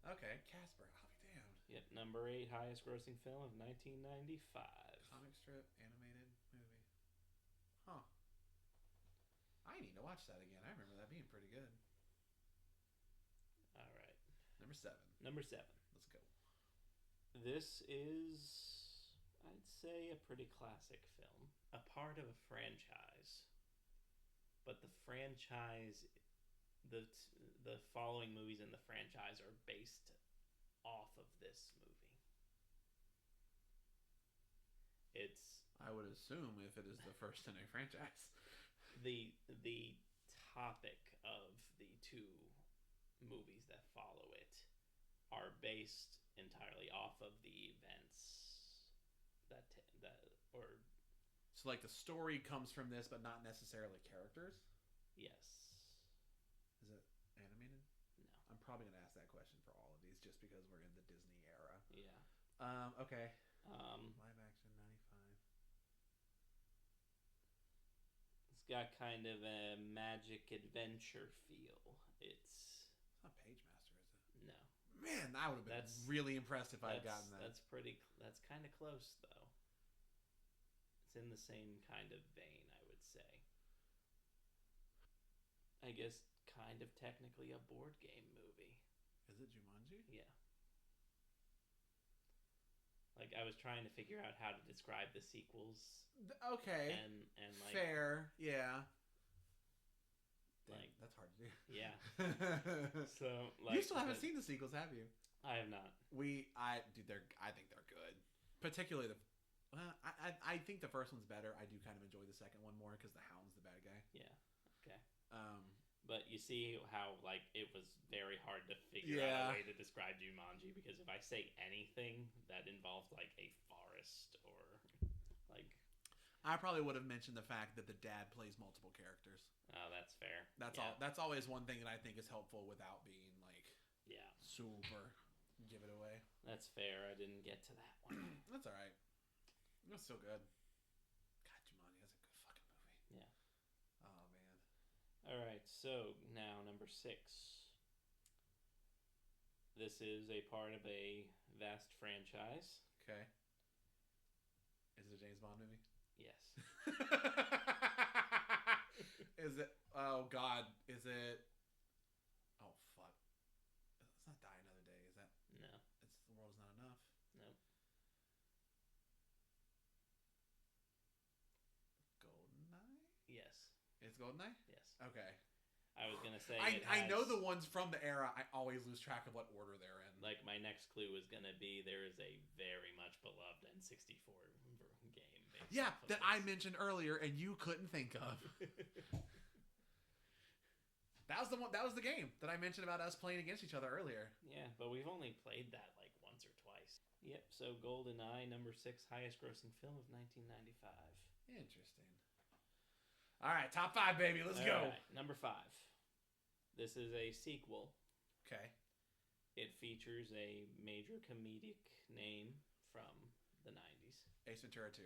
Okay, Casper. I'll be damned. Yep, number 8 highest grossing film of 1995. Comic strip, animated movie. Huh. I need to watch that again. I remember that being pretty good. All right. Number 7. Number 7. Let's go. This is, I'd say, a pretty classic film. A part of a franchise. But the franchise, the following movies in the franchise are based off of this movie. I would assume if it is the first in a franchise. The topic of the 2 movies that follow it are based entirely off of the events So like the story comes from this, but not necessarily characters? Yes. Is it animated? No. I'm probably going to ask that question for all of these just because we're in the Disney era. Yeah. Okay. Live action 95. It's got kind of a magic adventure feel. It's not Pagemaster, is it? No. Man, I would have been really impressed if I'd gotten that. That's kind of close, though. It's in the same kind of vein, I would say. I guess, kind of technically a board game movie. Is it Jumanji? Yeah. Like, I was trying to figure out how to describe the sequels. Okay. And like... Fair. Yeah. Like, that's hard to do. Yeah. So, like... You still haven't seen the sequels, have you? I have not. I think they're good. Particularly I think the first one's better. I do kind of enjoy the second one more because the Hound's the bad guy. Yeah. Okay. But you see how, like, it was very hard to figure out a way to describe Jumanji, because if I say anything that involved, like, a forest or, like... I probably would have mentioned the fact that the dad plays multiple characters. Oh, that's fair. That's always one thing that I think is helpful without being, like... Yeah. Super give it away. That's fair. I didn't get to that one. That's alright. It was still good. God, Jumanji, that's a good fucking movie. Yeah. Oh, man. Alright, so now number 6. This is a part of a vast franchise. Okay. Is it a James Bond movie? Yes. Is it... Oh, God. Is it... Oh, fuck. It's not Die Another Day, is that... No. It's The World's Not Enough? Nope. GoldenEye? Yes. It's GoldenEye? Yes. Okay. I was gonna say I know the ones from the era. I always lose track of what order they're in. Like, my next clue was gonna be there is a very much beloved N64 game. Yeah, that I mentioned earlier, and you couldn't think of. That was the one. That was the game that I mentioned about us playing against each other earlier. Yeah, but we've only played that like once or twice. Yep. So GoldenEye, number 6 highest grossing film of 1995. Interesting. All right, top 5, baby. Let's go. Right, number 5. This is a sequel. Okay. It features a major comedic name from the 90s. Ace Ventura 2.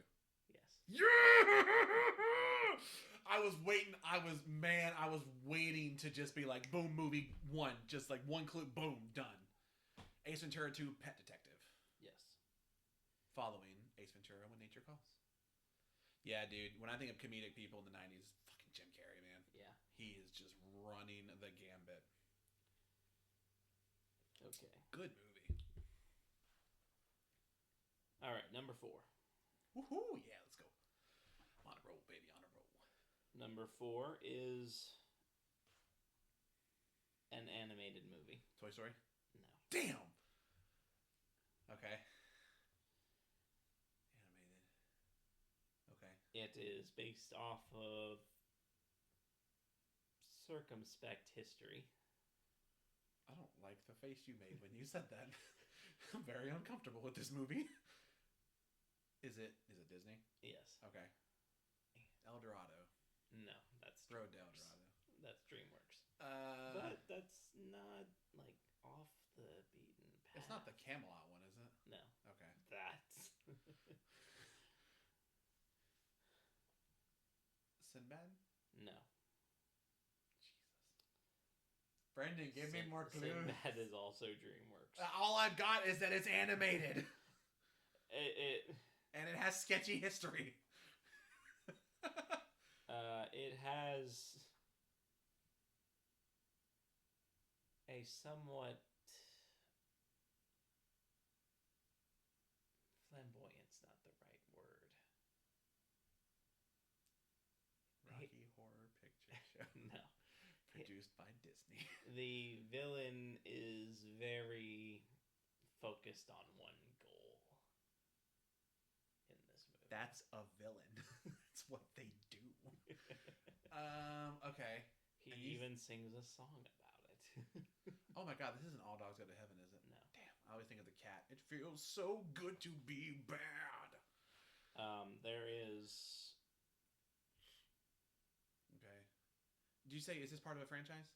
Yes. Yeah! I was waiting to just be like, boom, movie 1. Just like one clue, boom, done. Ace Ventura 2, Pet Detective. Yes. Following Ace Ventura, When Nature Calls. Yeah, dude. When I think of comedic people in the 90s, fucking Jim Carrey, man. Yeah. He is just running the gambit. Okay. Good movie. All right, number 4. Woohoo! Yeah, let's go. On a roll, baby, on a roll. Number 4 is an animated movie. Toy Story? No. Damn! Okay. Animated. Okay. It is based off of circumspect history. I don't like the face you made when you said that. I'm very uncomfortable with this movie. Is it Disney? Yes. Okay. El Dorado. No, that's Road to DreamWorks. El Dorado. That's DreamWorks. But that's not like off the beaten path. It's not the Camelot one, is it? No. Okay. That's Sinbad? no. Jesus. Brendan, give me more clues. Sinbad is also DreamWorks. All I've got is that it's animated. And it has sketchy history. It has a somewhat flamboyant's not the right word. Rocky Horror Picture Show. No. Produced by Disney. The villain is very focused on one goal in this movie. That's a villain. That's what they do. Okay. He even sings a song about it. Oh my god, this isn't All Dogs Go to Heaven, is it? No. Damn, I always think of the cat. It feels so good to be bad. There is... Okay. Did you say, is this part of a franchise?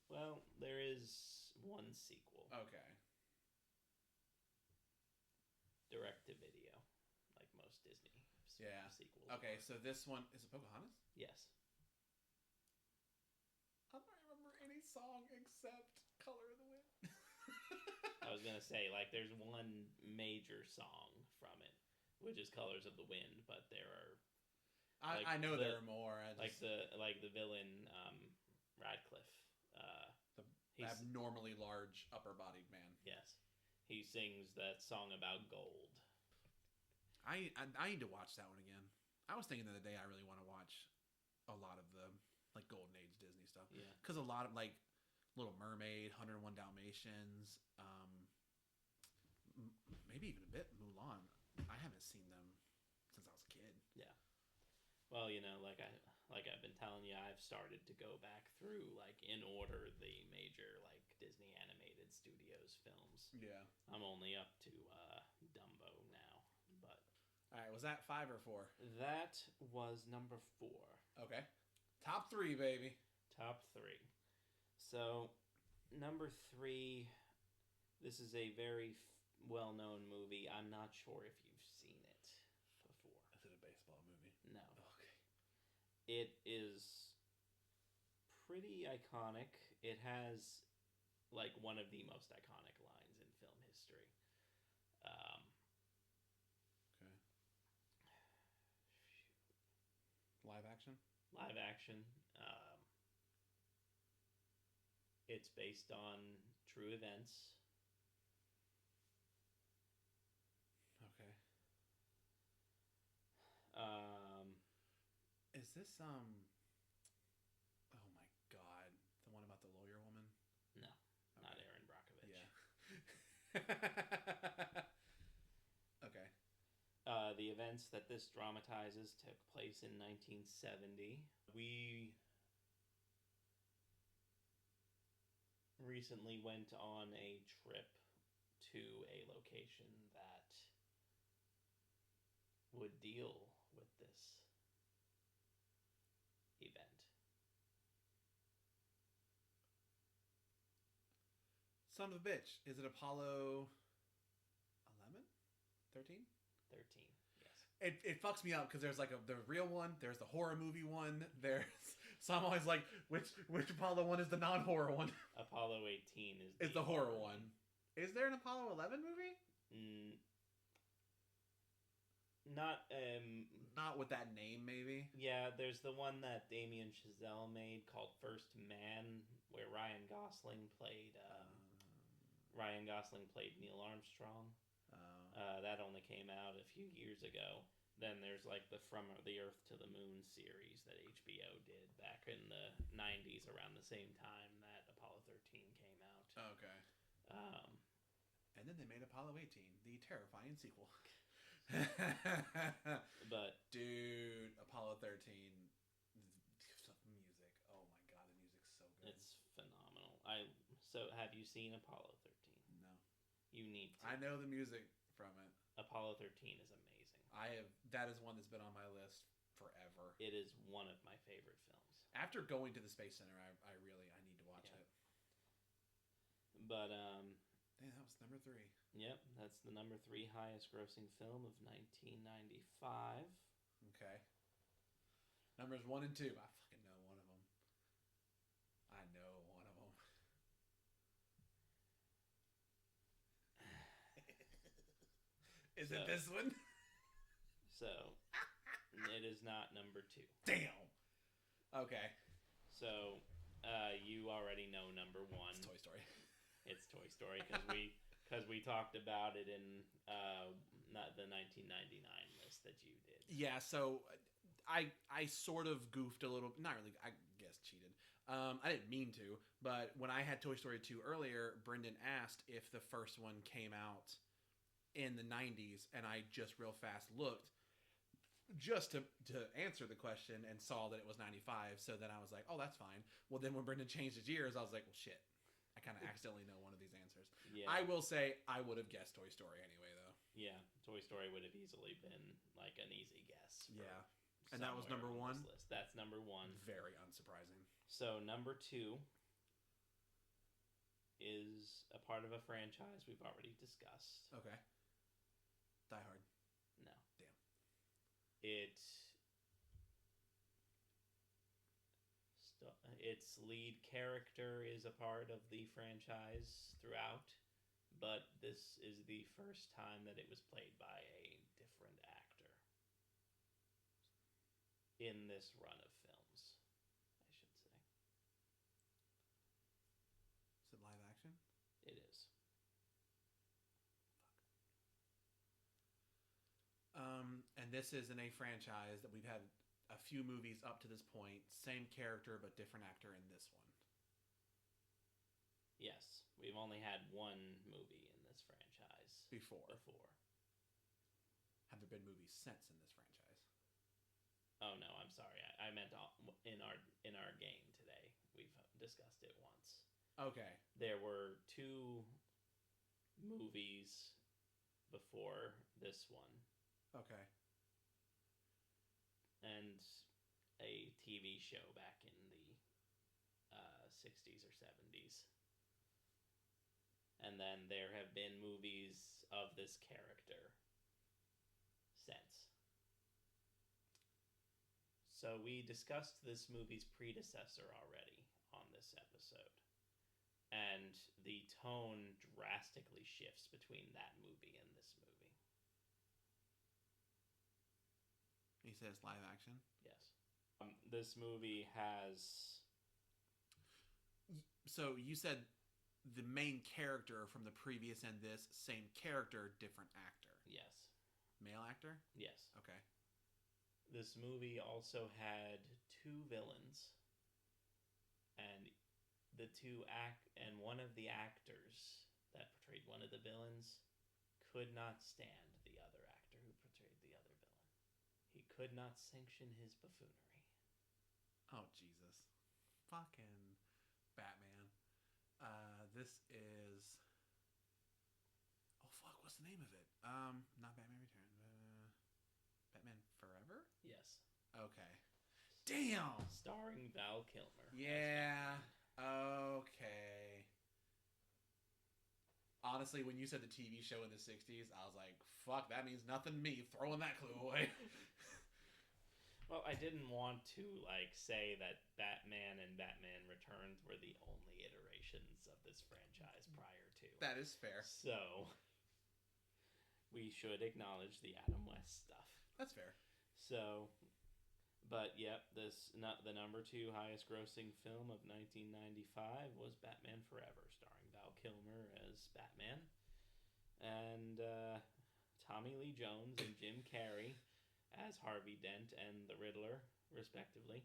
Well, there is one sequel. Okay. Direct to video, like most Disney sequels. Okay, so this one, is it Pocahontas? Yes. I don't remember any song except Color of the Wind. I was going to say, like, there's one major song from it, which is Colors of the Wind, but there are... I know there are more. Like the villain, Radcliffe. The He's abnormally large upper-bodied man. yes, he sings that song about gold. I need to watch that one again. I was thinking the other day I really want to watch a lot of the like Golden Age Disney stuff. Yeah. Because a lot of like Little Mermaid, 101 Dalmatians, maybe even a bit Mulan. I haven't seen them since I was a kid. Yeah. Well, like I've been telling you, I've started to go back through like in order the major like Disney Animated Studios films. Yeah. I'm only up to Dumbo now, but All right, was that 5 or 4? that was number 4. Okay. Top 3, baby. Top 3. So, number 3, this is a very well-known movie. I'm not sure if you've seen it before. Is it a baseball movie? No. Okay. It is pretty iconic. It has like one of the most iconic lines in film history. Okay. Live action? Live action. It's based on true events. Okay. Is this oh my god, the one about the lawyer woman? No, Okay. not Erin Brockovich. Yeah. Okay. The events that this dramatizes took place in 1970. We recently went on a trip to a location that would deal with this event. Son of a bitch. Is it Apollo 11? 13? 13, yes. It fucks me up because there's like the real one, there's the horror movie one, there's so I'm always like, which Apollo one is the non-horror one? Apollo 18 Is the horror one. Is there an Apollo 11 movie? Not Not with that name, maybe. yeah, there's the one that Damien Chazelle made called First Man, where Ryan Gosling played Neil Armstrong. That only came out a few years ago. Then there's like the From the Earth to the Moon series that HBO did back in the 90s around the same time that Apollo 13 came out. Okay. And then they made Apollo 18, the terrifying sequel. But dude, Apollo 13, music. Oh my god, the music's so good. it's phenomenal. So have you seen Apollo 13? No. You need to. I know the music from it. Apollo 13 is amazing. That is one that's been on my list forever. It is one of my favorite films. After going to the Space Center, I need to watch it. But Damn, that was number 3. yep, that's the number 3 highest grossing film of 1995. Okay. Numbers 1 and 2. I fucking know one of them. I know one of them. Is it this one? So, it is not number 2. Damn. Okay. So, you already know number 1. It's Toy Story. It's Toy Story because we talked about it in not the 1999 list that you did. Yeah, so I sort of goofed a little, not really, I guess cheated. I didn't mean to, but when I had Toy Story 2 earlier, Brendan asked if the first one came out in the 90s, and I just real fast looked just to answer the question and saw that it was 95, so then I was like, oh, that's fine. Well, then when Brendan changed his years, I was like, well, shit. I kind of accidentally know one of these answers. Yeah. I will say I would have guessed Toy Story anyway, though. Yeah, Toy Story would have easily been like an easy guess. Yeah. And that was number 1? List. That's number 1. Very unsurprising. So number 2 is a part of a franchise we've already discussed. Okay. Die Hard. No. Damn. Its lead character is a part of the franchise throughout, but this is the first time that it was played by a different actor in this run of films, I should say. this is in a franchise that we've had a few movies up to this point, same character but different actor in this one. Yes, we've only had one movie in this franchise Before. Before. Have there been movies since in this franchise? Oh no, I'm sorry. I meant in our game today. We've discussed it once. Okay. There were 2 movies before this one. Okay. And a TV show back in the 60s or 70s. And then there have been movies of this character since. So we discussed this movie's predecessor already on this episode. And the tone drastically shifts between that movie and this movie. He says live action? Yes. This movie has... So you said the main character from the previous and this, same character, different actor. Yes. Male actor? Yes. Okay. This movie also had 2 villains. And one of the actors that portrayed one of the villains could not stand the other actor who portrayed the other villain. He could not sanction his buffoonery. Oh, Jesus. Fucking Batman. This is... Oh, fuck, what's the name of it? Not Batman Returns. Batman Forever? Yes. Okay. Damn! Starring Val Kilmer. Yeah. Okay. Honestly, when you said the TV show in the 60s, I was like, fuck, that means nothing to me. Throwing that clue away. Well, I didn't want to, say that Batman and Batman Returns were the only iterations of this franchise prior to. That is fair. So, we should acknowledge the Adam West stuff. That's fair. So, but yep, the number 2 highest grossing film of 1995 was Batman Forever, starring Val Kilmer as Batman, and Tommy Lee Jones and Jim Carrey as Harvey Dent and the Riddler, respectively.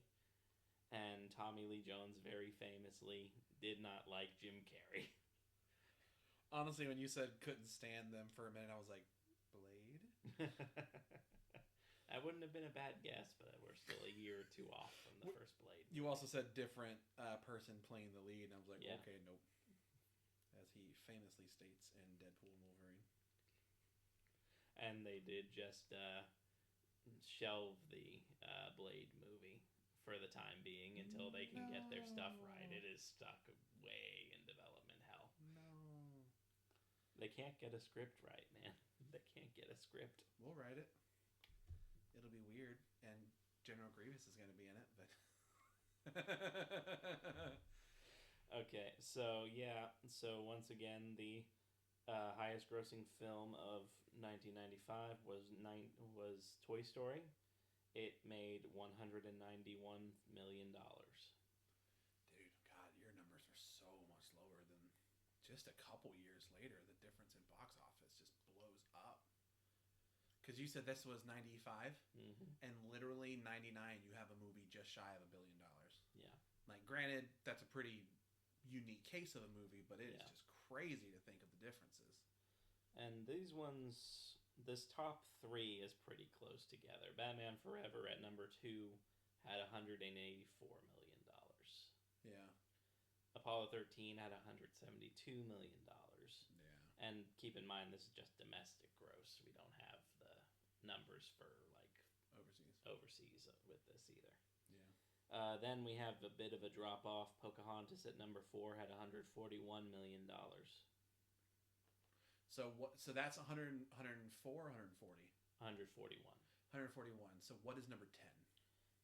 And Tommy Lee Jones very famously did not like Jim Carrey. Honestly, when you said couldn't stand them for a minute, I was like, Blade? That wouldn't have been a bad guess, but we're still a year or 2 off from the first Blade. You also said different person playing the lead, and I was like, Yeah. okay, nope. As he famously states in Deadpool and Wolverine. And they did just shelve the Blade movie for the time being until they can get their stuff right. It is stuck way in development hell. No. They can't get a script right, man. They can't get a script. We'll write it. It'll be weird, and General Grievous is going to be in it, but... Okay, so yeah. So once again, the highest grossing film of 1995 was Toy Story. It made $191 million. Dude, God, your numbers are so much lower than just a couple years later. The difference in box office just blows up. Because you said this was 95, and literally 99, you have a movie just shy of $1 billion. Yeah. Like, granted, that's a pretty unique case of a movie, but it is Yeah. just crazy to think of the differences. And these ones, this top 3 is pretty close together. Batman Forever at number 2 had $184 million. Yeah. Apollo 13 had $172 million. Yeah. And keep in mind, this is just domestic gross. We don't have the numbers for, overseas with this either. Yeah. Then we have a bit of a drop-off. Pocahontas at number 4 had $141 million. So what? So that's 100, 104, 140? 141. 141. So what is number 10?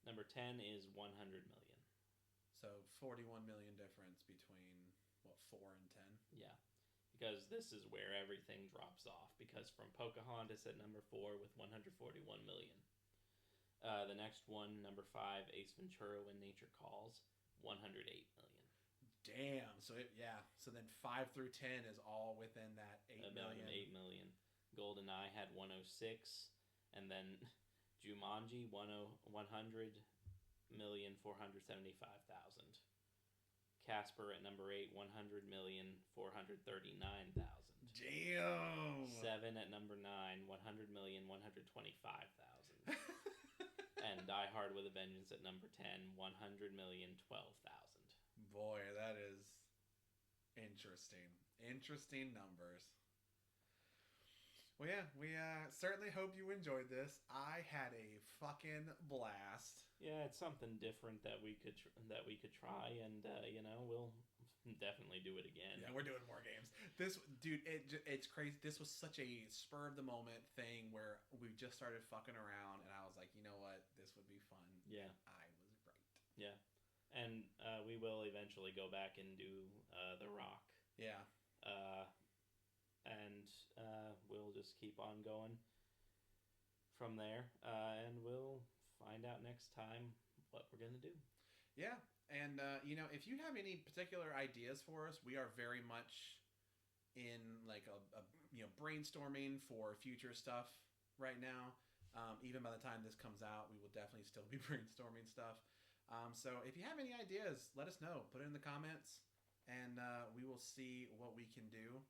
Number 10 is 100 million. So 41 million difference between, what, 4 and 10? Yeah. Because this is where everything drops off. Because from Pocahontas at number 4 with 141 million. The next one, number 5, Ace Ventura: When Nature Calls, 108 million. Damn. So So then 5 through 10 is all within that 8 About million. 8 million. GoldenEye had 106, and then Jumanji, 100,475,000. Casper at number 8, 100,439,000. Damn. 7 at number 9, 100,125,000. And Die Hard with a Vengeance at number 10, 100,012,000. Boy, that is interesting. Interesting numbers. Well, yeah, we certainly hope you enjoyed this. I had a fucking blast. Yeah, it's something different that we could try, and we'll definitely do it again. Yeah, we're doing more games. This dude, it's crazy. This was such a spur of the moment thing where we just started fucking around, and I was like, you know what, this would be fun. Yeah, I was right. Yeah, and we will eventually go back and do The Rock. Yeah. And we'll just keep on going from there, and we'll find out next time what we're gonna do. Yeah, and if you have any particular ideas for us, we are very much in like a brainstorming for future stuff right now. Even by the time this comes out, we will definitely still be brainstorming stuff. So if you have any ideas, let us know. Put it in the comments, and we will see what we can do.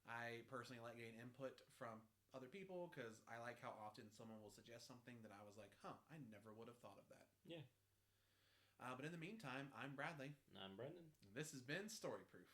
I personally like getting input from other people because I like how often someone will suggest something that I was like, huh, I never would have thought of that. Yeah. But in the meantime, I'm Bradley. And I'm Brendan. This has been Story Proof.